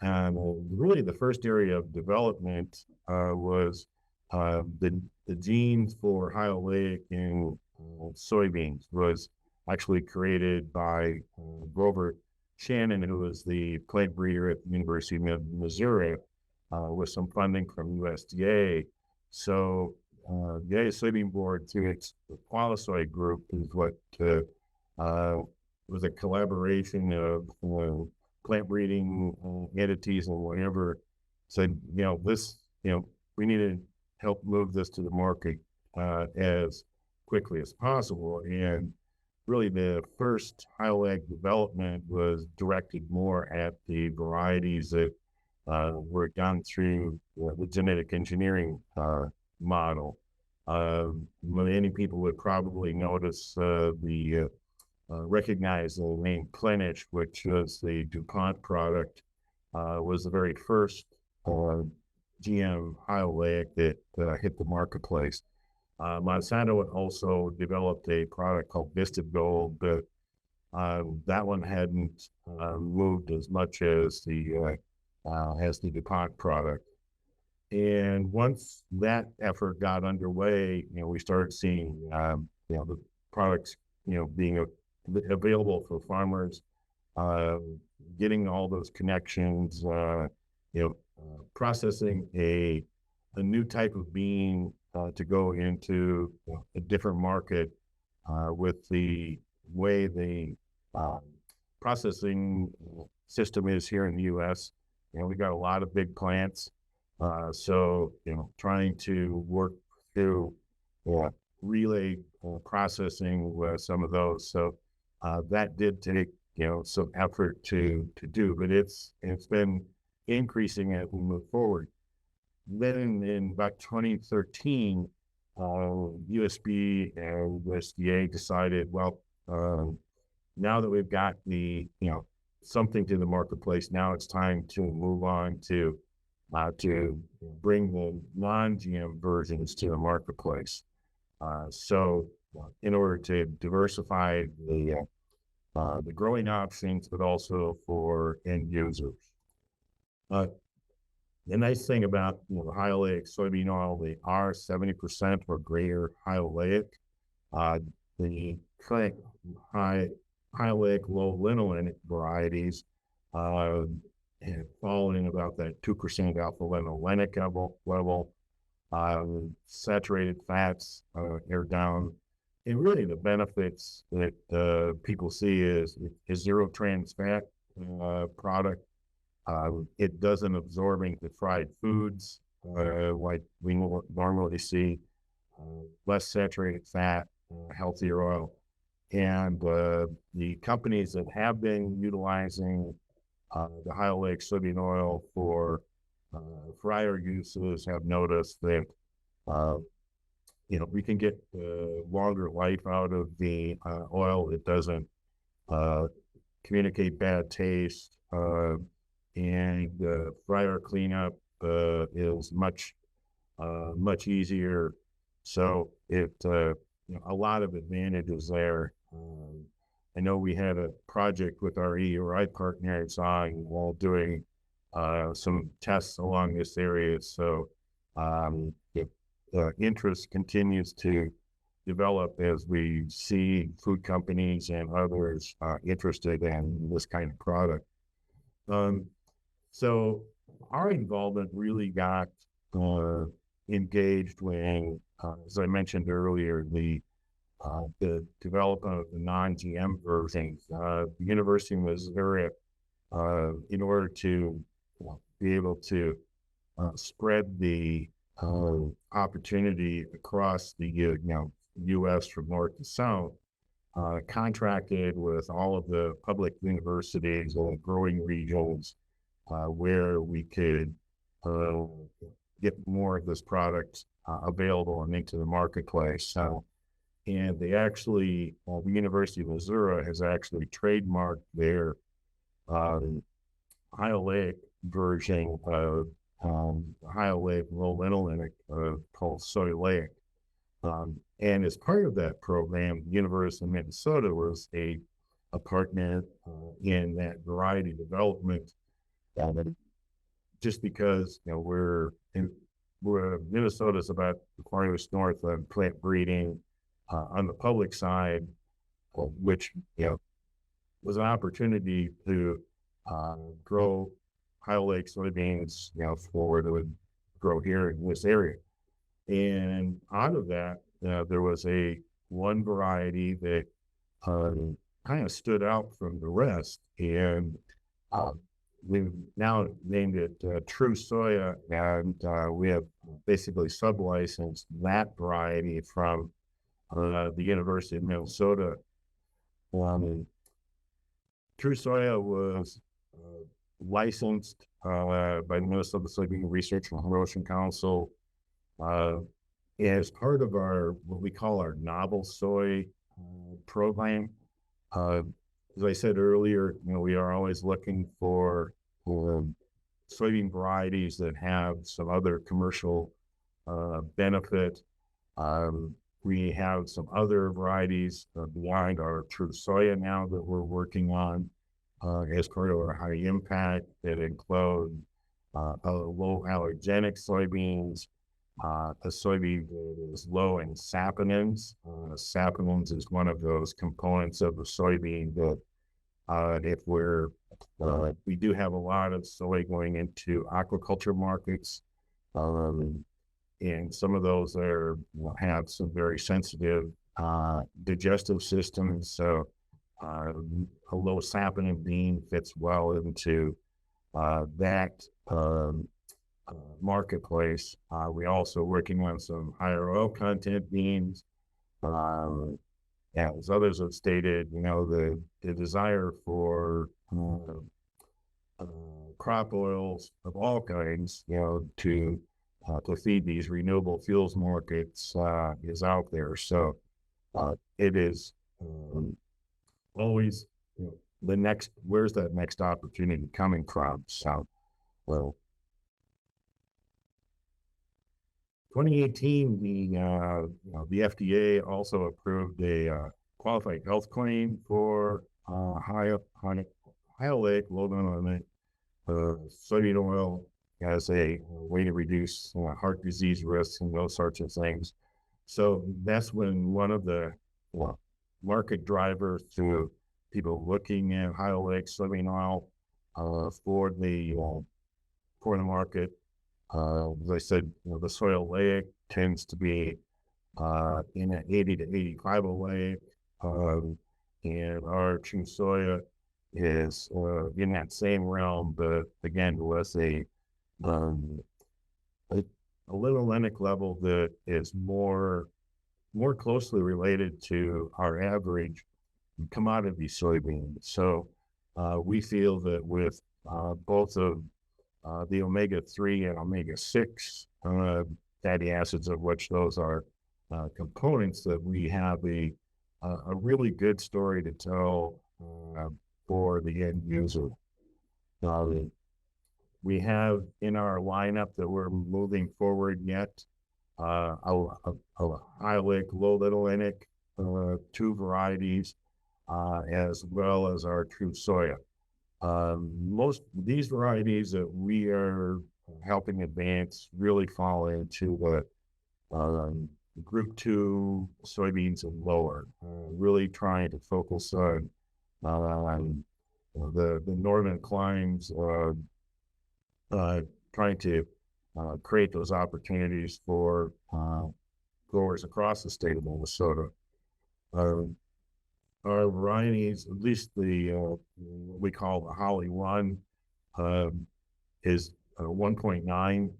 And really, the first area of development was the genes for high oleic in soybeans was actually created by Grover Shannon, who was the plant breeder at the University of Missouri, with some funding from USDA. So the United Soybean Board, through its Qualisoy group, is what was a collaboration of plant breeding entities and whatever, said, we need to help move this to the market as quickly as possible. And really the first high oleic development was directed more at the varieties that were done through the genetic engineering model. Many people would probably notice recognize the name Plenish, which was the DuPont product, was the very first GM high oleic that hit the marketplace. Monsanto also developed a product called Vista Gold, but that one hadn't moved as much as the DuPont product. And once that effort got underway, we started seeing the products being available for farmers, getting all those connections, processing a new type of bean to go into a different market with the way the processing system is here in the U.S. We got a lot of big plants, so trying to work through relay processing with some of those. So that did take some effort to do, but it's been increasing as we move forward. Then in about 2013, USB and USDA decided, well, now that we've got the something to the marketplace, now it's time to move on to bring the non-GM versions to the marketplace. So in order to diversify the growing options, but also for end users. The nice thing about the high oleic soybean oil, they are 70% or greater high oleic. The current high high oleic, low linolenic varieties have fallen about that 2% alpha linolenic level. Saturated fats are down. And really the benefits that people see is zero trans fat product. It doesn't absorb into fried foods like we normally see. Less saturated fat, healthier oil. And the companies that have been utilizing the high oleic soybean oil for fryer uses have noticed that we can get longer life out of the oil. It doesn't communicate bad taste, and fryer cleanup is much easier. So it a lot of advantages there. I know we had a project with our EURI partners while doing some tests along this area. So interest continues to develop as we see food companies and others interested in this kind of product. So our involvement really got engaged when, as I mentioned earlier, the development of the non-GM versions. The university was very, in order to be able to spread the opportunity across the U.S. from north to south, contracted with all of the public universities and growing regions where we could get more of this product available and into the marketplace. So, and they actually, the University of Missouri has actually trademarked their high oleic version of high oleic low linolenic called Soylaic. And as part of that program, the University of Minnesota was a partner in that variety development. Just because Minnesota's about the farthest north of plant breeding on the public side, which was an opportunity to grow high oleic soybeans, for that would grow here in this area. And out of that, there was one variety that kind of stood out from the rest, and we've now named it True Soya, and we have basically sub-licensed that variety from the University of Minnesota. True Soya was licensed by the Minnesota Soybean Research and Promotion Council as part of what we call our novel soy program. As I said earlier, we are always looking for soybean varieties that have some other commercial benefit. We have some other varieties beyond our True Soya now that we're working on as part of our high impact that include low allergenic soybeans, a soybean that is low in saponins. Saponins is one of those components of the soybean that if we do have a lot of soy going into aquaculture markets, and some of those have some very sensitive digestive systems. So a low saponin bean fits well into that marketplace. We also working on some higher oil content beans. As others have stated, the desire for crop oils of all kinds, to feed these renewable fuels markets is out there. So it is always where's that next opportunity coming from? So, well, 2018, the FDA also approved a qualified health claim for high oleic low linolenic soybean oil as a way to reduce heart disease risks and those sorts of things. So that's when one of the market drivers to people looking at high oleic soybean oil for the market. As I said, the soy oleic tends to be in an 80 to 85 oleic, and our true soya is in that same realm, but again, with um, a linolenic level that is more closely related to our average commodity soybean. So we feel that with both of the omega-3 and omega-6 fatty acids, of which those are components, that we have a really good story to tell for the end user. We have in our lineup that we're moving forward yet a high oleic, low linolenic, 2 varieties, as well as our true soya. Most these varieties that we are helping advance really fall into the group 2 soybeans and lower, really trying to focus on the northern climes, trying to create those opportunities for growers across the state of Minnesota. Our varieties, at least the what we call the Holly 1, is 1.9,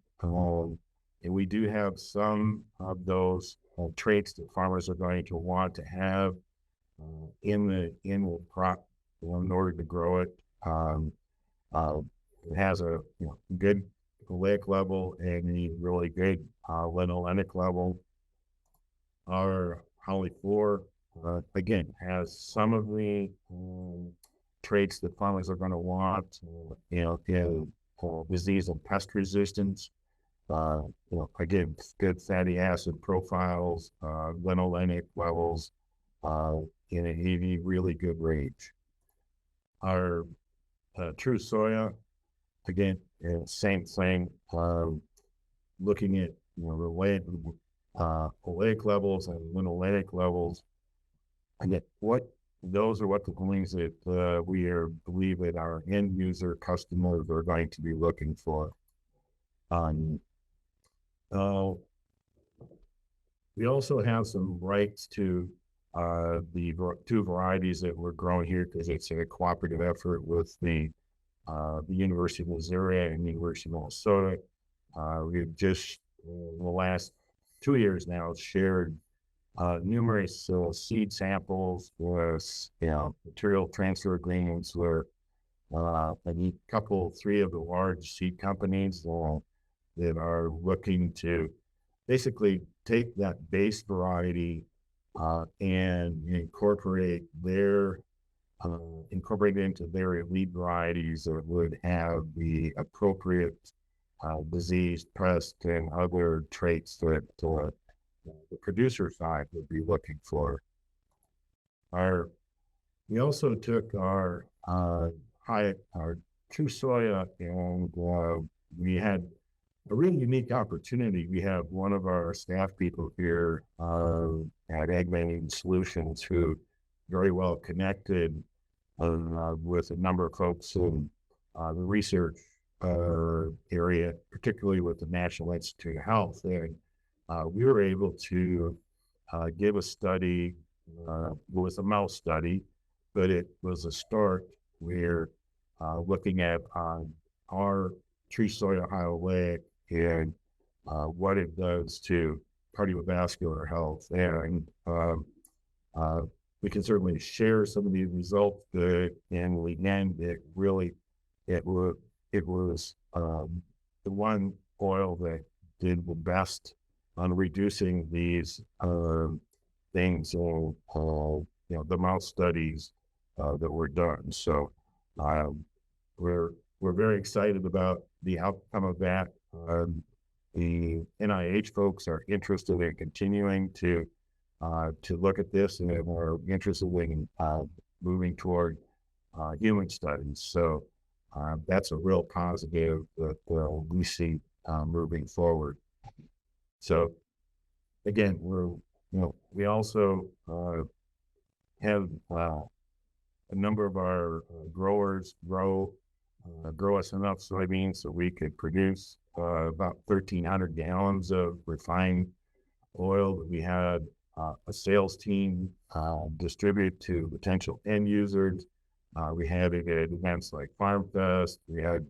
and we do have some of those traits that farmers are going to want to have in the crop in order to grow it. It has a good oleic level and a really good linolenic level. Our Holly 4 again has some of the traits that farmers are going to want, in disease and pest resistance. Again, good fatty acid profiles, linolenic levels in a really good range. Our true soya, again, same thing. Looking at the oleic levels and linolenic levels. Again, those are what the things that we believe that our end user customers are going to be looking for. We also have some rights to the 2 varieties that we're growing here because it's a cooperative effort with the University of Missouri and University of Minnesota. We've just in the last 2 years now shared numerous seed samples with material transfer agreements where a couple, 3 of the large seed companies that are looking to basically take that base variety and incorporate it into their elite varieties that would have the appropriate disease, pest, and other traits that the producer side would be looking for. We also took our true soya, and we had a really unique opportunity. We have one of our staff people here at Ag Managing Solutions who very well connected with a number of folks in the research area, particularly with the National Institute of Health. And we were able to give a study, was a mouse study, but it was a start. We're looking at our tree soya high oleic and what it does to cardiovascular health. And we can certainly share some of these results, but in the end, it was the one oil that did the best on reducing these things, the mouse studies that were done. So we're very excited about the outcome of that. The NIH folks are interested in continuing to look at this, and are interested in moving toward human studies. So that's a real positive that we see moving forward. So again, we also have a number of our growers grow us enough soybeans so we could produce about 1,300 gallons of refined oil that we had a sales team distribute to potential end users. We had it at events like Farm Fest. We had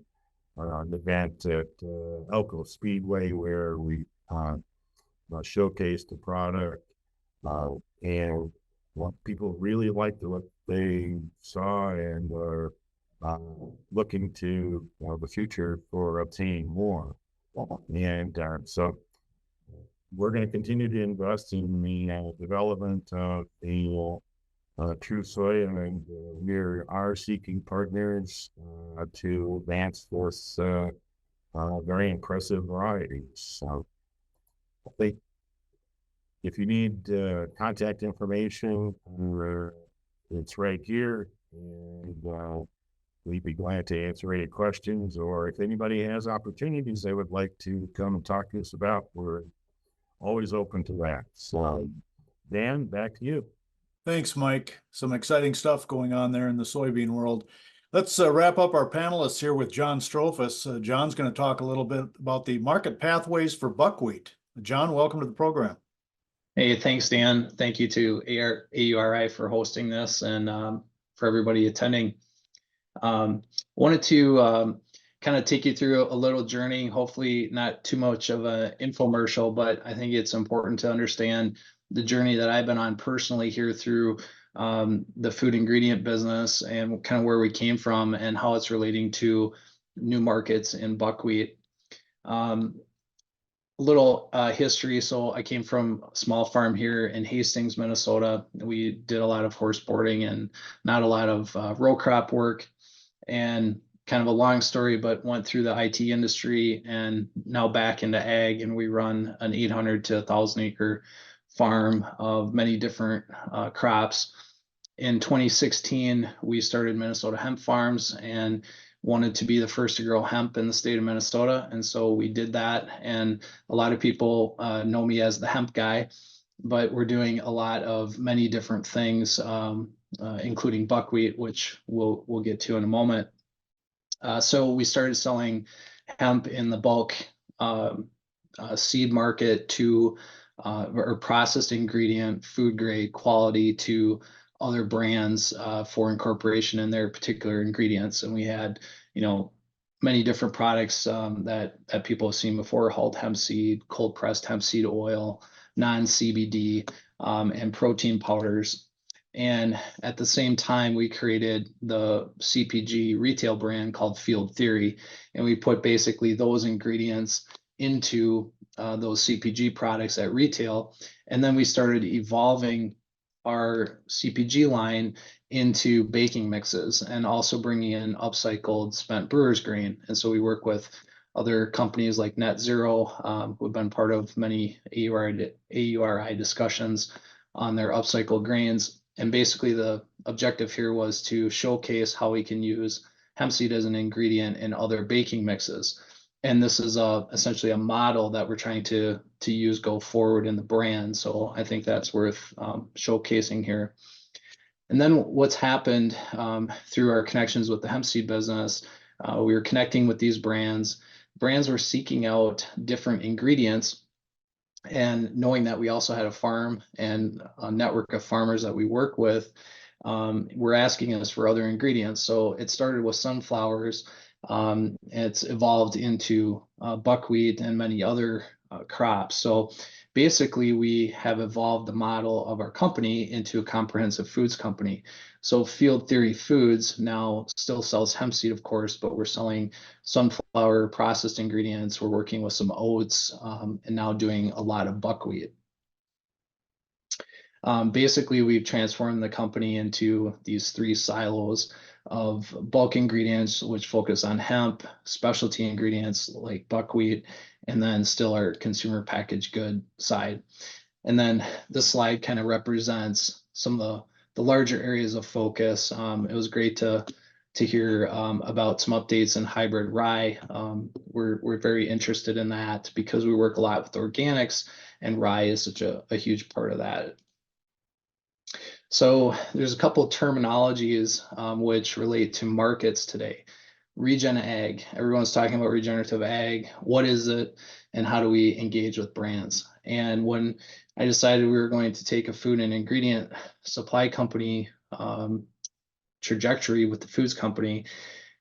an event at Elko Speedway where we showcased the product. And what people really liked what they saw and were looking to the future for obtaining more. And so we're going to continue to invest in the development of the true soy, and we are seeking partners to advance this very impressive varieties. So I think if you need contact information, it's right here, and we'd be glad to answer any questions, or if anybody has opportunities they would like to come and talk to us about, we're always open to that. So Dan, back to you. Thanks, Mike. Some exciting stuff going on there in the soybean world. Let's wrap up our panelists here with John Strophus. John's going to talk a little bit about the market pathways for buckwheat. John, welcome to the program. Hey, thanks, Dan. Thank you to AURI for hosting this, and for everybody attending. Wanted to kind of take you through a little journey, hopefully not too much of an infomercial, but I think it's important to understand the journey that I've been on personally here through the food ingredient business, and kind of where we came from and how it's relating to new markets in buckwheat. Little history. So I came from a small farm here in Hastings, Minnesota. We did a lot of horse boarding and not a lot of row crop work, and kind of a long story, but went through the IT industry and now back into ag. And we run an 800 to 1,000 acre farm of many different crops. In 2016, we started Minnesota Hemp Farms and wanted to be the first to grow hemp in the state of Minnesota. And so we did that. And a lot of people know me as the hemp guy, but we're doing a lot of many different things, including buckwheat, which we'll get to in a moment. So we started selling hemp in the bulk seed market to or processed ingredient, food grade quality to other brands for incorporation in their particular ingredients. And we had, many different products that people have seen before: hulled hemp seed, cold pressed hemp seed oil, non-CBD, and protein powders. And at the same time, we created the CPG retail brand called Field Theory. And we put basically those ingredients into those CPG products at retail. And then we started evolving our CPG line into baking mixes, and also bringing in upcycled spent brewer's grain. And so we work with other companies like Net Zero. We've been part of many AURI discussions on their upcycled grains. And basically the objective here was to showcase how we can use hemp seed as an ingredient in other baking mixes. And this is essentially a model that we're trying to use go forward in the brand. So I think that's worth showcasing here. And then what's happened through our connections with the hemp seed business, we were connecting with these brands. Brands were seeking out different ingredients, and knowing that we also had a farm and a network of farmers that we work with, were asking us for other ingredients. So it started with sunflowers. It's evolved into buckwheat and many other crops. So basically, we have evolved the model of our company into a comprehensive foods company. So Field Theory Foods now still sells hemp seed, of course, but we're selling sunflower processed ingredients. We're working with some oats, and now doing a lot of buckwheat. Basically, we've transformed the company into these three silos of bulk ingredients, which focus on hemp, specialty ingredients like buckwheat, and then still our consumer packaged good side. And then this slide kind of represents some of the larger areas of focus. It was great to hear about some updates in hybrid rye. We're very interested in that because we work a lot with organics, and rye is such a huge part of that. So there's a couple of terminologies which relate to markets today. Regen ag, everyone's talking about regenerative ag. What is it and how do we engage with brands? And when I decided we were going to take a food and ingredient supply company trajectory with the foods company,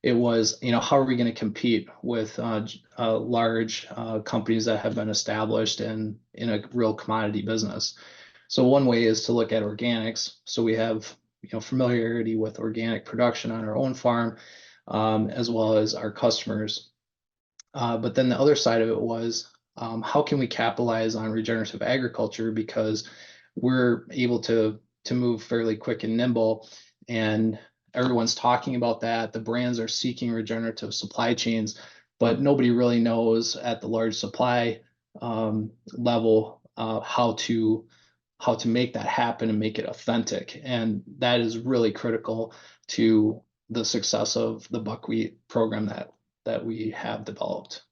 it was, how are we going to compete with large companies that have been established and in a real commodity business? So one way is to look at organics. So we have, familiarity with organic production on our own farm, as well as our customers. But then the other side of it was, how can we capitalize on regenerative agriculture, because we're able to move fairly quick and nimble, and everyone's talking about that. The brands are seeking regenerative supply chains, but nobody really knows at the large supply level how to make that happen and make it authentic. And that is really critical to the success of the buckwheat program that we have developed.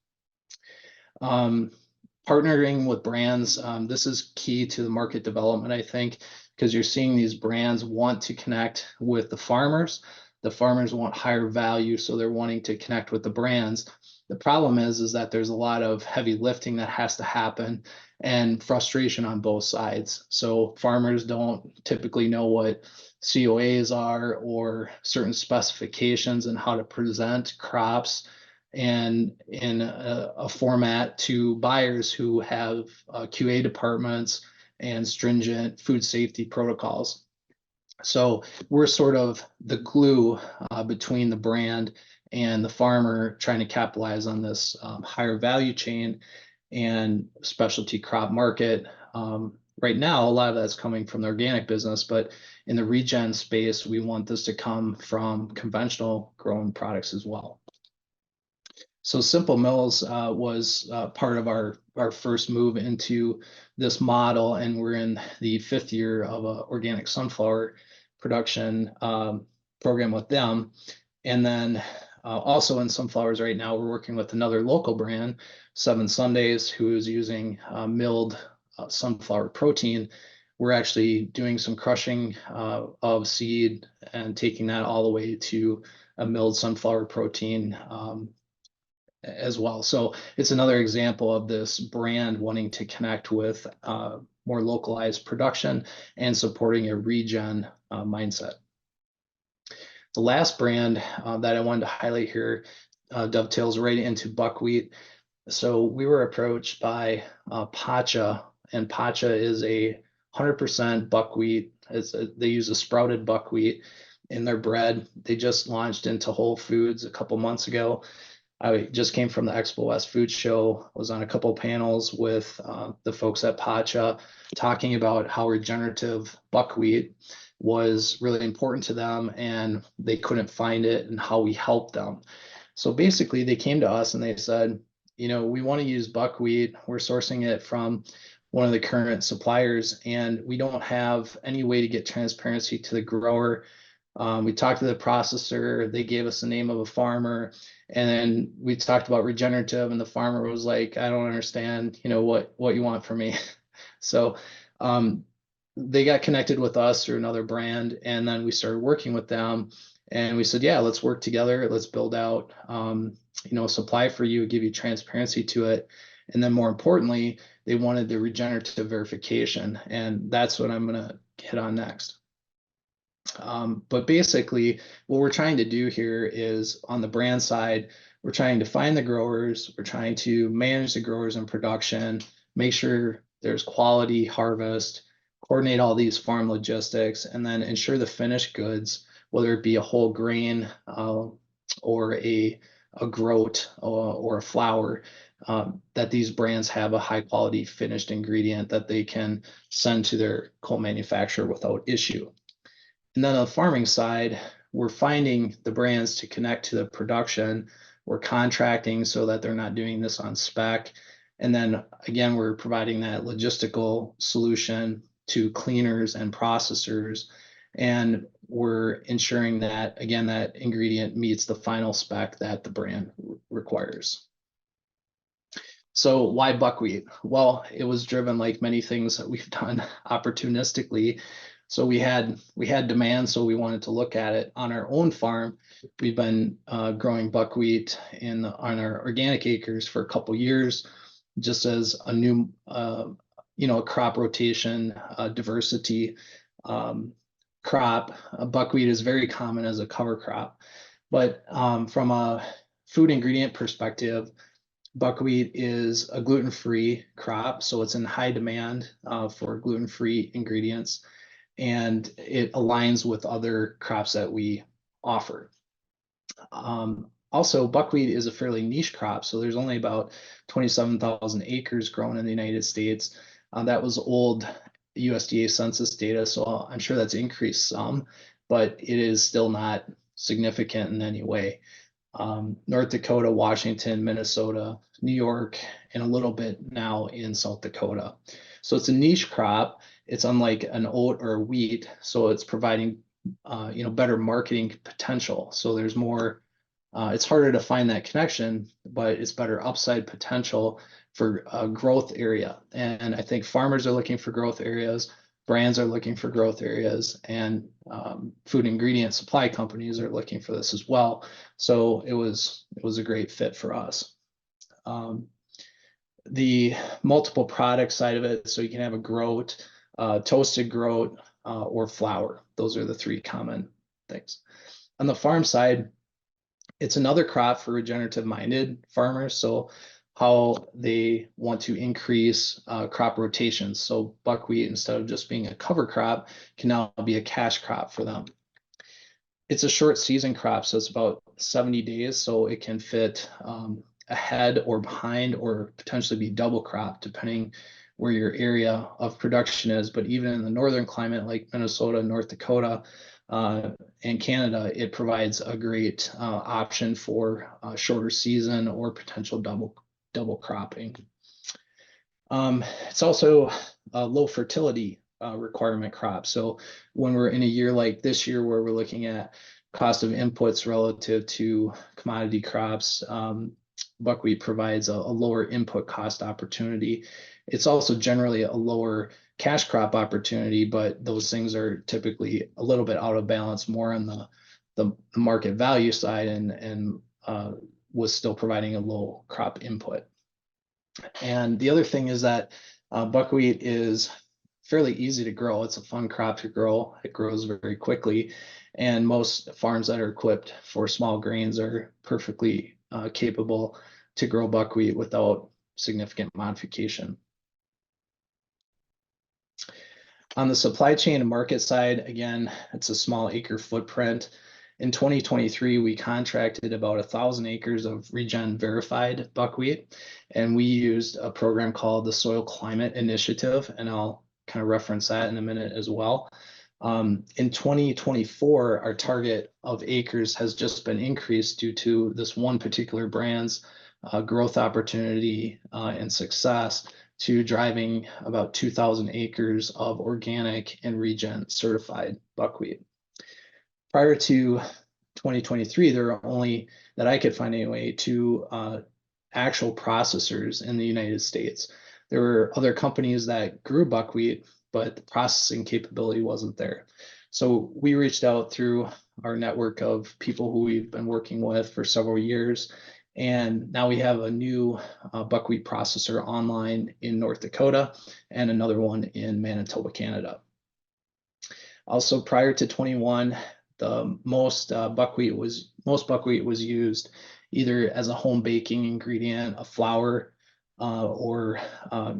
Partnering with brands, this is key to the market development, I think, because you're seeing these brands want to connect with the farmers. The farmers want higher value, so they're wanting to connect with the brands. The problem is that there's a lot of heavy lifting that has to happen and frustration on both sides. So farmers don't typically know what COAs are or certain specifications and how to present crops and in a format to buyers who have QA departments and stringent food safety protocols. So we're sort of the glue between the brand and the farmer, trying to capitalize on this higher value chain and specialty crop market. Right now, a lot of that's coming from the organic business, but in the regen space, we want this to come from conventional grown products as well. So Simple Mills was part of our first move into this model, and we're in the 5th year of an organic sunflower production program with them. And then also in sunflowers right now, we're working with another local brand, 7 Sundays, who is using milled sunflower protein. We're actually doing some crushing of seed and taking that all the way to a milled sunflower protein as well. So it's another example of this brand wanting to connect with more localized production and supporting a regen mindset. The last brand that I wanted to highlight here dovetails right into buckwheat. So we were approached by Pacha, and Pacha is a 100% buckwheat. They use a sprouted buckwheat in their bread. They just launched into Whole Foods a couple months ago. I just came from the Expo West Food Show, was on a couple panels with the folks at Pacha, talking about how regenerative buckwheat was really important to them and they couldn't find it, and how we helped them. So basically they came to us and they said, we want to use buckwheat. We're sourcing it from one of the current suppliers, and we don't have any way to get transparency to the grower. We talked to the processor, they gave us the name of a farmer, and then we talked about regenerative, and the farmer was like, I don't understand, what you want from me. So they got connected with us through another brand, and then we started working with them, and we said, yeah, let's work together. Let's build out, supply for you, give you transparency to it. And then more importantly, they wanted the regenerative verification, and that's what I'm going to hit on next. But basically what we're trying to do here is, on the brand side, we're trying to find the growers, we're trying to manage the growers in production, make sure there's quality harvest, coordinate all these farm logistics, and then ensure the finished goods, whether it be a whole grain or a groat or a flour, that these brands have a high quality finished ingredient that they can send to their co-manufacturer without issue. And then on the farming side, we're finding the brands to connect to the production. We're contracting so that they're not doing this on spec. And then again, we're providing that logistical solution to cleaners and processors. And we're ensuring that, again, that ingredient meets the final spec that the brand requires. So why buckwheat? Well, it was driven, like many things that we've done, opportunistically. So we had demand, so we wanted to look at it on our own farm. We've been growing buckwheat on our organic acres for a couple years, just as a new crop rotation, diversity crop. Buckwheat is very common as a cover crop, but from a food ingredient perspective, buckwheat is a gluten-free crop, so it's in high demand for gluten-free ingredients, and it aligns with other crops that we offer. Also, buckwheat is a fairly niche crop, so there's only about 27,000 acres grown in the United States. That was old USDA census data, so I'm sure that's increased some, but it is still not significant in any way. North Dakota, Washington, Minnesota, New York, and a little bit now in South Dakota. So it's a niche crop. It's unlike an oat or wheat, so it's providing better marketing potential. So there's more. It's harder to find that connection, but it's better upside potential for a growth area. And I think farmers are looking for growth areas, brands are looking for growth areas, and food ingredient supply companies are looking for this as well. So it was a great fit for us. The multiple product side of it, so you can have a groat, toasted groat, or flour. Those are the three common things. On the farm side, it's another crop for regenerative minded farmers. So how they want to increase crop rotations. So buckwheat, instead of just being a cover crop, can now be a cash crop for them. It's a short season crop, so it's about 70 days. So it can fit ahead or behind, or potentially be double crop depending where your area of production is. But even in the northern climate like Minnesota, North Dakota, and Canada, it provides a great option for shorter season or potential double cropping. It's also a low fertility requirement crop. So when we're in a year like this year, where we're looking at cost of inputs relative to commodity crops, buckwheat provides a lower input cost opportunity. It's also generally a lower cash crop opportunity, but those things are typically a little bit out of balance, more on the market value side, and was still providing a low crop input. And the other thing is that buckwheat is fairly easy to grow. It's a fun crop to grow. It grows very quickly, and most farms that are equipped for small grains are perfectly capable to grow buckwheat without significant modification. On the supply chain and market side, again, it's a small acre footprint. In 2023, we contracted about 1,000 acres of regen verified buckwheat, and we used a program called the Soil Climate Initiative, and I'll kind of reference that in a minute as well. In 2024, our target of acres has just been increased due to this one particular brand's growth opportunity and success, to driving about 2,000 acres of organic and regen certified buckwheat. Prior to 2023, there were only, that I could find anyway, two actual processors in the United States. There were other companies that grew buckwheat, but the processing capability wasn't there. So we reached out through our network of people who we've been working with for several years, and now we have a new buckwheat processor online in North Dakota and another one in Manitoba, Canada. Also, prior to 21, the most buckwheat was used either as a home baking ingredient, a flour, or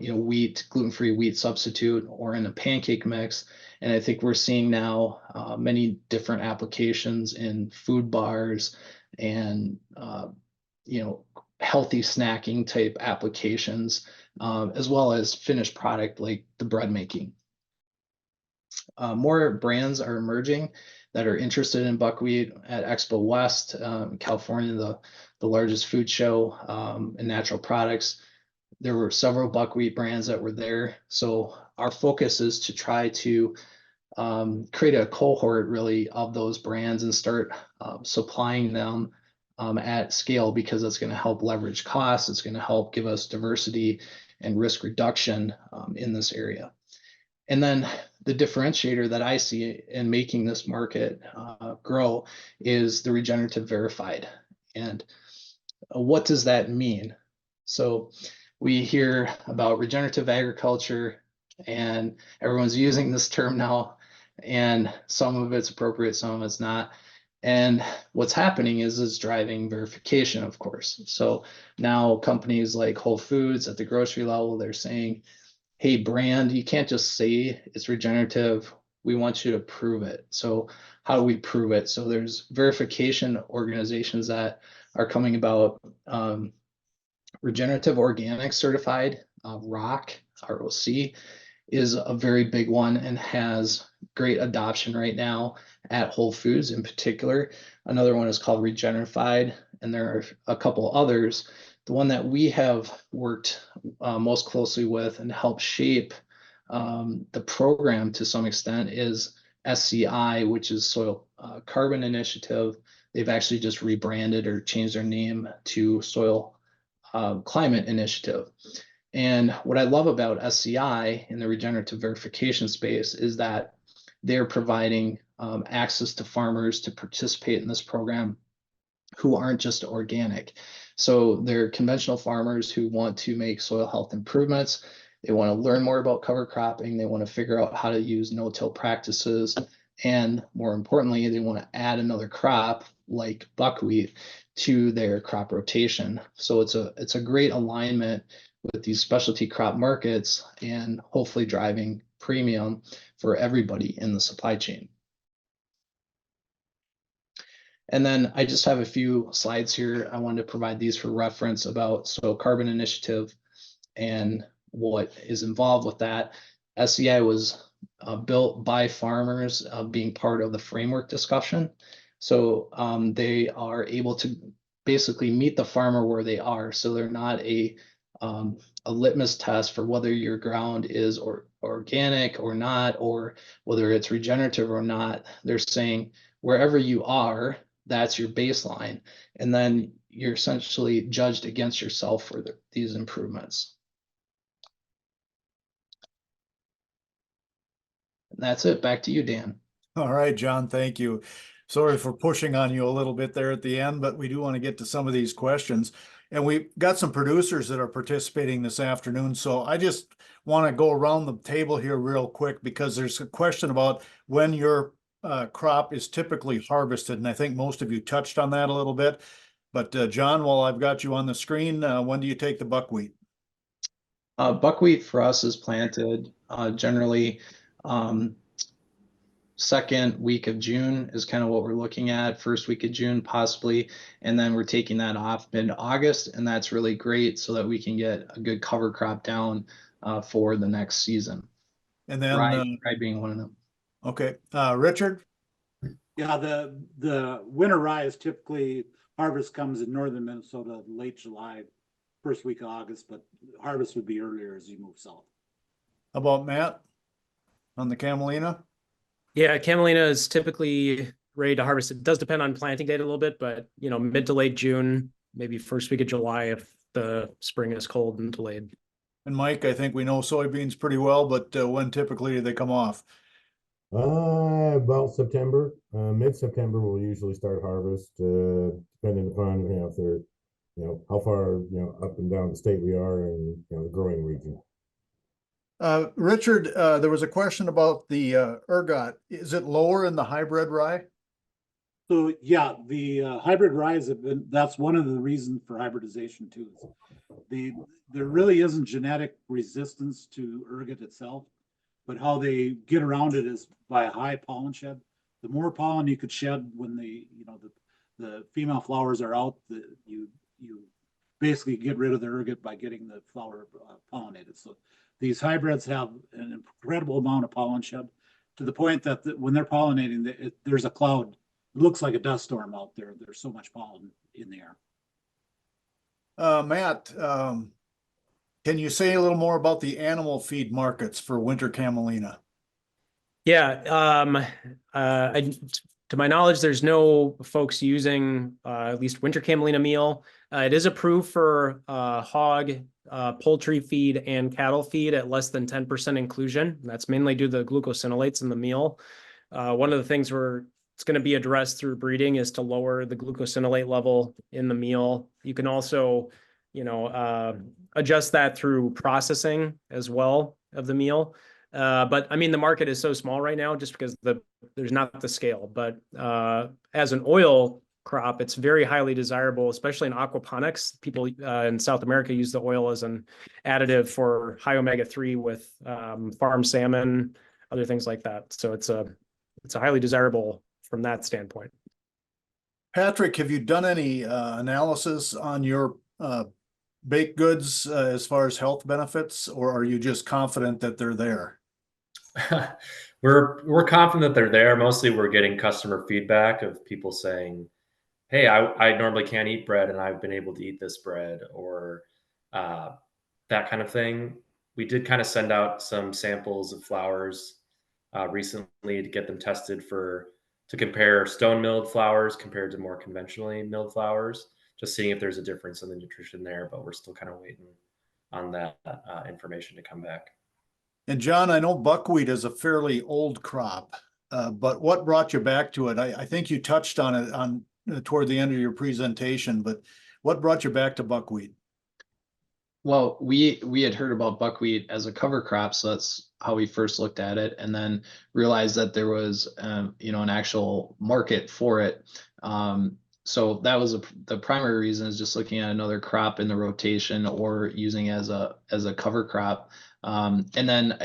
wheat, gluten-free wheat substitute, or in a pancake mix. And I think we're seeing now many different applications in food bars and healthy snacking type applications, as well as finished product like the bread making. More brands are emerging that are interested in buckwheat. At Expo West, California, the largest food show in natural products, there were several buckwheat brands that were there. So our focus is to try to create a cohort really of those brands and start supplying them at scale, because it's going to help leverage costs. It's going to help give us diversity and risk reduction in this area. And then the differentiator that I see in making this market grow is the regenerative verified. And what does that mean? So we hear about regenerative agriculture, and everyone's using this term now, and some of it's appropriate, some of it's not. And what's happening is driving verification, of course. So now companies like Whole Foods at the grocery level, they're saying, hey, brand, you can't just say it's regenerative. We want you to prove it. So how do we prove it? So there's verification organizations that are coming about. Regenerative Organic Certified, ROC, ROC, is a very big one and has great adoption right now at Whole Foods in particular. Another one is called Regenerified, and there are a couple others. The one that we have worked most closely with and helped shape the program to some extent is SCI, which is Soil Carbon Initiative. They've actually just rebranded or changed their name to Soil Climate Initiative. And what I love about SCI in the regenerative verification space is that they're providing access to farmers to participate in this program who aren't just organic. So they're conventional farmers who want to make soil health improvements. They want to learn more about cover cropping. They want to figure out how to use no-till practices. And more importantly, they want to add another crop like buckwheat to their crop rotation. So it's a great alignment with these specialty crop markets and hopefully driving premium for everybody in the supply chain. And then I just have a few slides here. I wanted to provide these for reference about Soil Carbon Initiative and what is involved with that. SCI was built by farmers being part of the framework discussion. So they are able to basically meet the farmer where they are. So they're not a litmus test for whether your ground is organic or not, or whether it's regenerative or not. They're saying wherever you are, that's your baseline. And then you're essentially judged against yourself for these improvements. And that's it. Back to you, Dan. All right, John, thank you. Sorry for pushing on you a little bit there at the end, but we do want to get to some of these questions. And we've got some producers that are participating this afternoon. So I just want to go around the table here real quick because there's a question about when your crop is typically harvested. And I think most of you touched on that a little bit. But John, while I've got you on the screen, when do you take the buckwheat? Buckwheat for us is planted generally second week of June is kind of what we're looking at, first week of June possibly, and then we're taking that off mid-August, and that's really great so that we can get a good cover crop down for the next season. And then rye being one of them. Okay, Richard? Yeah, the winter rye is typically, harvest comes in northern Minnesota late July, first week of August, but harvest would be earlier as you move south. How about Matt on the camelina? Yeah, camelina is typically ready to harvest. It does depend on planting date a little bit, but mid to late June, maybe first week of July if the spring is cold and delayed. And Mike, I think we know soybeans pretty well, but when typically do they come off? About September, mid-September we'll usually start harvest, depending upon, if they're, how far, up and down the state we are and, the growing region. Richard, there was a question about the ergot. Is it lower in the hybrid rye? So yeah, the hybrid rye that's one of the reasons for hybridization too. There really isn't genetic resistance to ergot itself, but how they get around it is by a high pollen shed. The more pollen you could shed when the female flowers are out, you basically get rid of the ergot by getting the flower pollinated. So these hybrids have an incredible amount of pollen shed to the point that when they're pollinating, there's a cloud. It looks like a dust storm out there. There's so much pollen in the air. Matt, can you say a little more about the animal feed markets for winter camelina? Yeah, to my knowledge, there's no folks using at least winter camelina meal. It is approved for hog poultry feed and cattle feed at less than 10% inclusion. That's mainly due to the glucosinolates in the meal. One of the things it's going to be addressed through breeding is to lower the glucosinolate level in the meal. You can also, adjust that through processing as well of the meal. But I mean, the market is so small right now just because there's not the scale. But as an oil crop, it's very highly desirable, especially in aquaponics. People in South America use the oil as an additive for high omega-3 with farm salmon, other things like that. So it's a highly desirable from that standpoint. Patrick, have you done any analysis on your baked goods as far as health benefits, or are you just confident that they're there? We're confident that they're there. Mostly we're getting customer feedback of people saying, hey, I normally can't eat bread and I've been able to eat this bread, or that kind of thing. We did kind of send out some samples of flours recently to get them tested to compare stone milled flours compared to more conventionally milled flours, just seeing if there's a difference in the nutrition there, but we're still kind of waiting on that information to come back. And John, I know buckwheat is a fairly old crop, but what brought you back to it? I think you touched on it toward the end of your presentation, but what brought you back to buckwheat? Well, we had heard about buckwheat as a cover crop, so that's how we first looked at it, and then realized that there was an actual market for it. So that was the primary reason, is just looking at another crop in the rotation or using as a cover crop. And then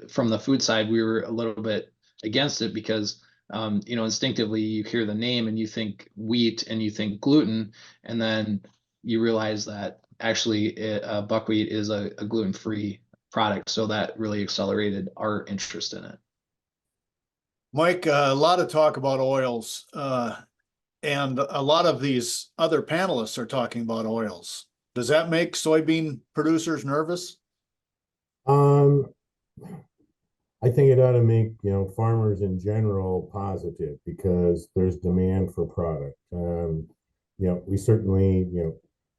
from the food side, we were a little bit against it because instinctively you hear the name and you think wheat and you think gluten, and then you realize that actually buckwheat is a gluten-free product. So that really accelerated our interest in it. Mike, a lot of talk about oils, and a lot of these other panelists are talking about oils. Does that make soybean producers nervous? I think it ought to make farmers in general positive, because there's demand for product. We certainly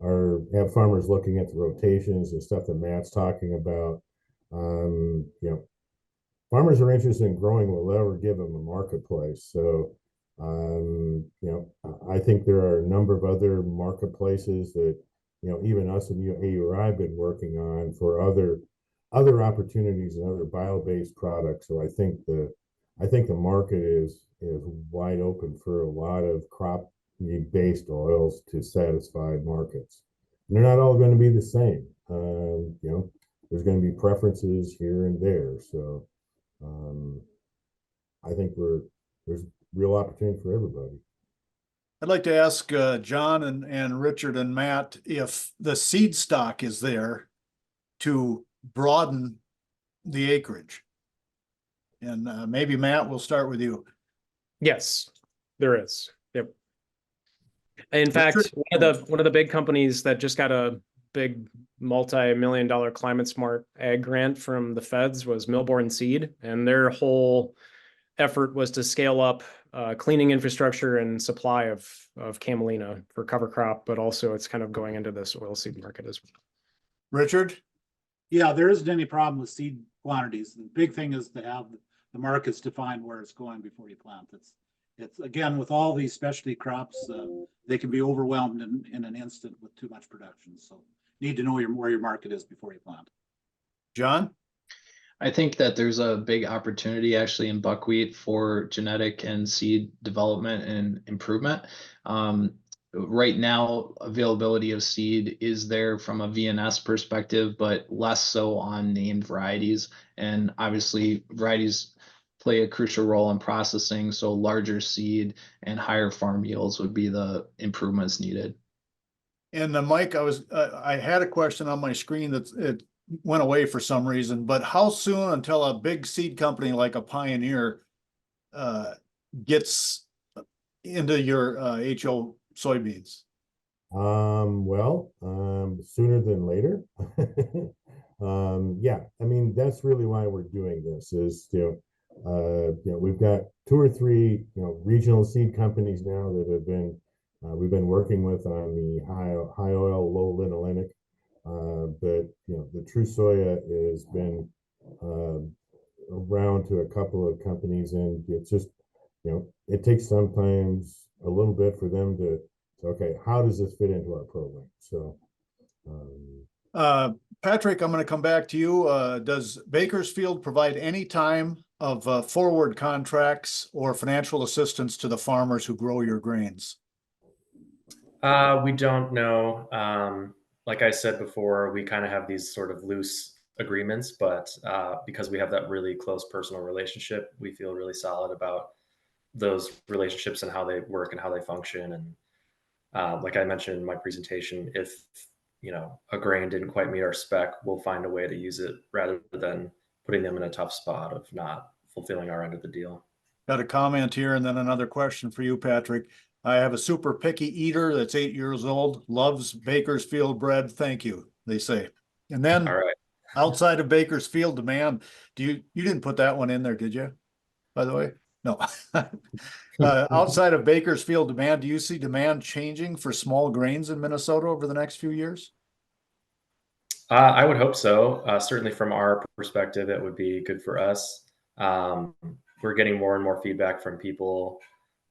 have farmers looking at the rotations and stuff that Matt's talking about. Farmers are interested in growing whatever give them a marketplace. So I think there are a number of other marketplaces that even us and AURI have been working on for other opportunities and other bio-based products. So I think the market is wide open for a lot of crop-based oils to satisfy markets. And they're not all going to be the same. There's going to be preferences here and there. So I think there's real opportunity for everybody. I'd like to ask John and Richard and Matt if the seed stock is there to broaden the acreage. And maybe Matt, we'll start with you. Yes, there is. Yep. In fact, one of the big companies that just got a big multi-million-dollar climate smart ag grant from the feds was Millborn Seed, and their whole effort was to scale up cleaning infrastructure and supply of camelina for cover crop, but also it's kind of going into this oilseed market as well. Richard? Yeah, there isn't any problem with seed quantities. The big thing is to have the markets define where it's going before you plant. It's again, with all these specialty crops, they can be overwhelmed in an instant with too much production. So need to know where your market is before you plant. John? I think that there's a big opportunity actually in buckwheat for genetic and seed development and improvement. Right now, availability of seed is there from a VNS perspective, but less so on named varieties. And obviously, varieties play a crucial role in processing. So larger seed and higher farm yields would be the improvements needed. And Mike, I had a question on my screen that it went away for some reason, but how soon until a big seed company like a Pioneer gets into your HO soybeans? Sooner than later. Yeah, I mean, that's really why we're doing this is, we've got 2 or 3, regional seed companies now that have been, we've been working with on the high oil, low linolenic. but the true soya has been around to a couple of companies, and it's just it takes sometimes a little bit for them to okay, how does this fit into our program? So Patrick, I'm going to come back to you. Does Bakersfield provide any time of forward contracts or financial assistance to the farmers who grow your grains? We don't know. Like I said before, we kind of have these sort of loose agreements, but because we have that really close personal relationship, we feel really solid about those relationships and how they work and how they function. And like I mentioned in my presentation, if a grain didn't quite meet our spec, we'll find a way to use it rather than putting them in a tough spot of not fulfilling our end of the deal. Got a comment here and then another question for you, Patrick. I have a super picky eater that's 8 years old, loves Bakersfield bread. Thank you, they say. And then All right. outside of Bakersfield demand, you didn't put that one in there, did you? By the way, no. Outside of Bakersfield demand, do you see demand changing for small grains in Minnesota over the next few years? I would hope so. Certainly from our perspective, it would be good for us. We're getting more and more feedback from people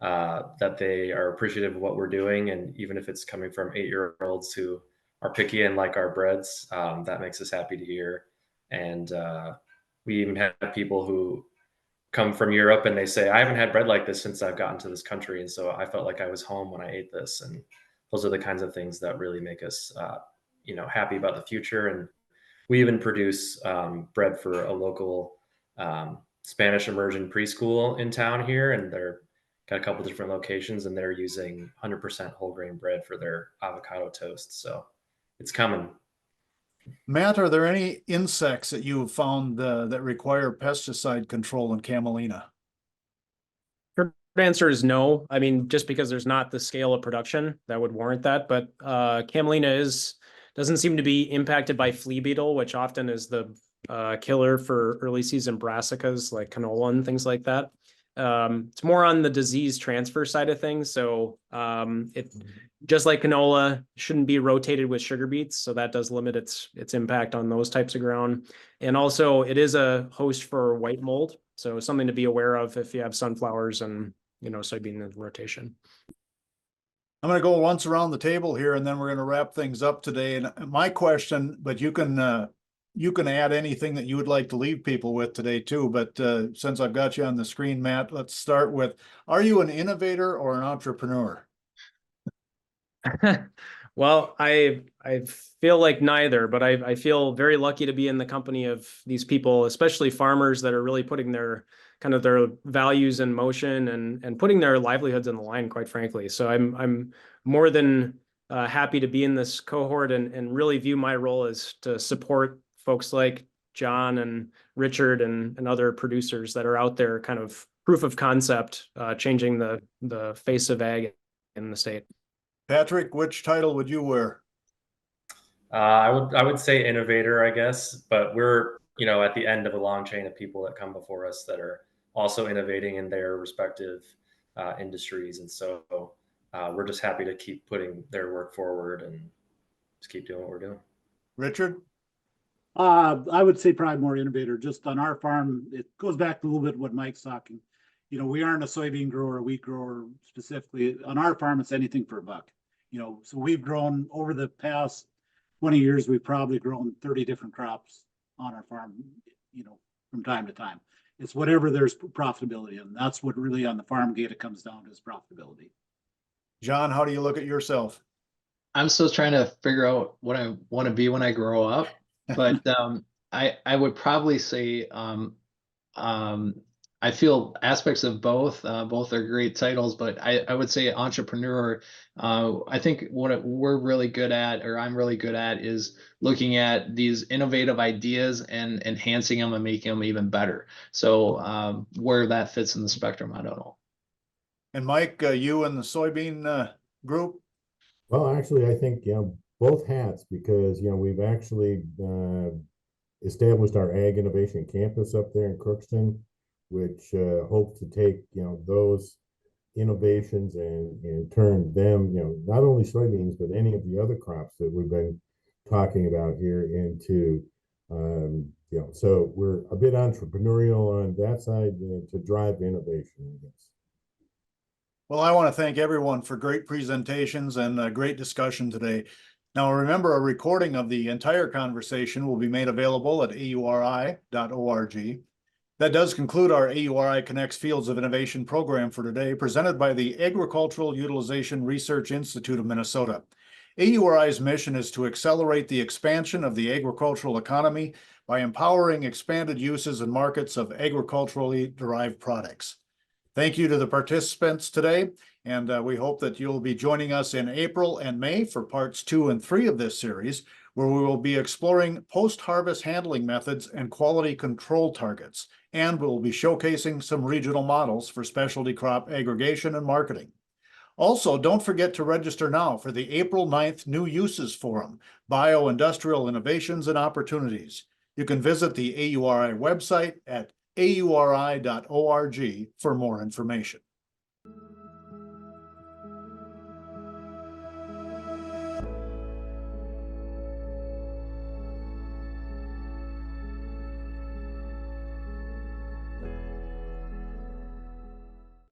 that they are appreciative of what we're doing. And even if it's coming from 8-year-olds who are picky and like our breads, that makes us happy to hear. And we even have people who come from Europe and they say, I haven't had bread like this since I've gotten to this country. And so I felt like I was home when I ate this. And those are the kinds of things that really make us happy about the future. And we even produce bread for a local Spanish immersion preschool in town here, and they're got a couple different locations, and they're using 100% whole grain bread for their avocado toast. So it's coming. Matt, are there any insects that you have found that require pesticide control in camelina? Short answer is no. I mean, just because there's not the scale of production that would warrant that, but camelina doesn't seem to be impacted by flea beetle, which often is the killer for early season brassicas like canola and things like that. It's more on the disease transfer side of things. So it just like canola shouldn't be rotated with sugar beets. So that does limit its impact on those types of ground. And also it is a host for white mold. So something to be aware of if you have sunflowers and soybean in rotation. I'm going to go once around the table here, and then we're going to wrap things up today. And my question, but you can add anything that you would like to leave people with today too. But since I've got you on the screen, Matt, let's start with, are you an innovator or an entrepreneur? Well, I feel like neither, but I feel very lucky to be in the company of these people, especially farmers that are really putting their values in motion and putting their livelihoods on the line, quite frankly. So I'm more than happy to be in this cohort and really view my role as to support folks like John and Richard and other producers that are out there, kind of proof of concept, changing the face of ag in the state. Patrick, which title would you wear? I would say innovator, I guess, but we're at the end of a long chain of people that come before us that are also innovating in their respective industries, and so we're just happy to keep putting their work forward and just keep doing what we're doing. Richard? I would say probably more innovator. Just on our farm, it goes back to a little bit what Mike's talking. We aren't a soybean grower, a wheat grower specifically. On our farm, it's anything for a buck. So we've grown over the past 20 years, we've probably grown 30 different crops on our farm, from time to time. It's whatever there's profitability, and that's what really on the farm gate it comes down to, is profitability. John, how do you look at yourself? I'm still trying to figure out what I want to be when I grow up, but I would probably say I feel aspects of both. Both are great titles, but I would say entrepreneur. I think what we're really good at, or I'm really good at, is looking at these innovative ideas and enhancing them and making them even better. So where that fits in the spectrum, I don't know. And Mike, you and the soybean group? Well, actually, I think both hats, because we've actually established our Ag Innovation Campus up there in Crookston, which hopes to take those innovations and turn them not only soybeans but any of the other crops that we've been talking about here into, so we're a bit entrepreneurial on that side to drive innovation, I guess. Well, I want to thank everyone for great presentations and a great discussion today. Now, remember, a recording of the entire conversation will be made available at auri.org. That does conclude our AURI Connects Fields of Innovation program for today, presented by the Agricultural Utilization Research Institute of Minnesota. AURI's mission is to accelerate the expansion of the agricultural economy by empowering expanded uses and markets of agriculturally derived products. Thank you to the participants today, and we hope that you'll be joining us in April and May for parts 2 and 3 of this series, where we will be exploring post-harvest handling methods and quality control targets, and we'll be showcasing some regional models for specialty crop aggregation and marketing. Also, don't forget to register now for the April 9th New Uses Forum, Bioindustrial Innovations and Opportunities. You can visit the AURI website at auri.org for more information.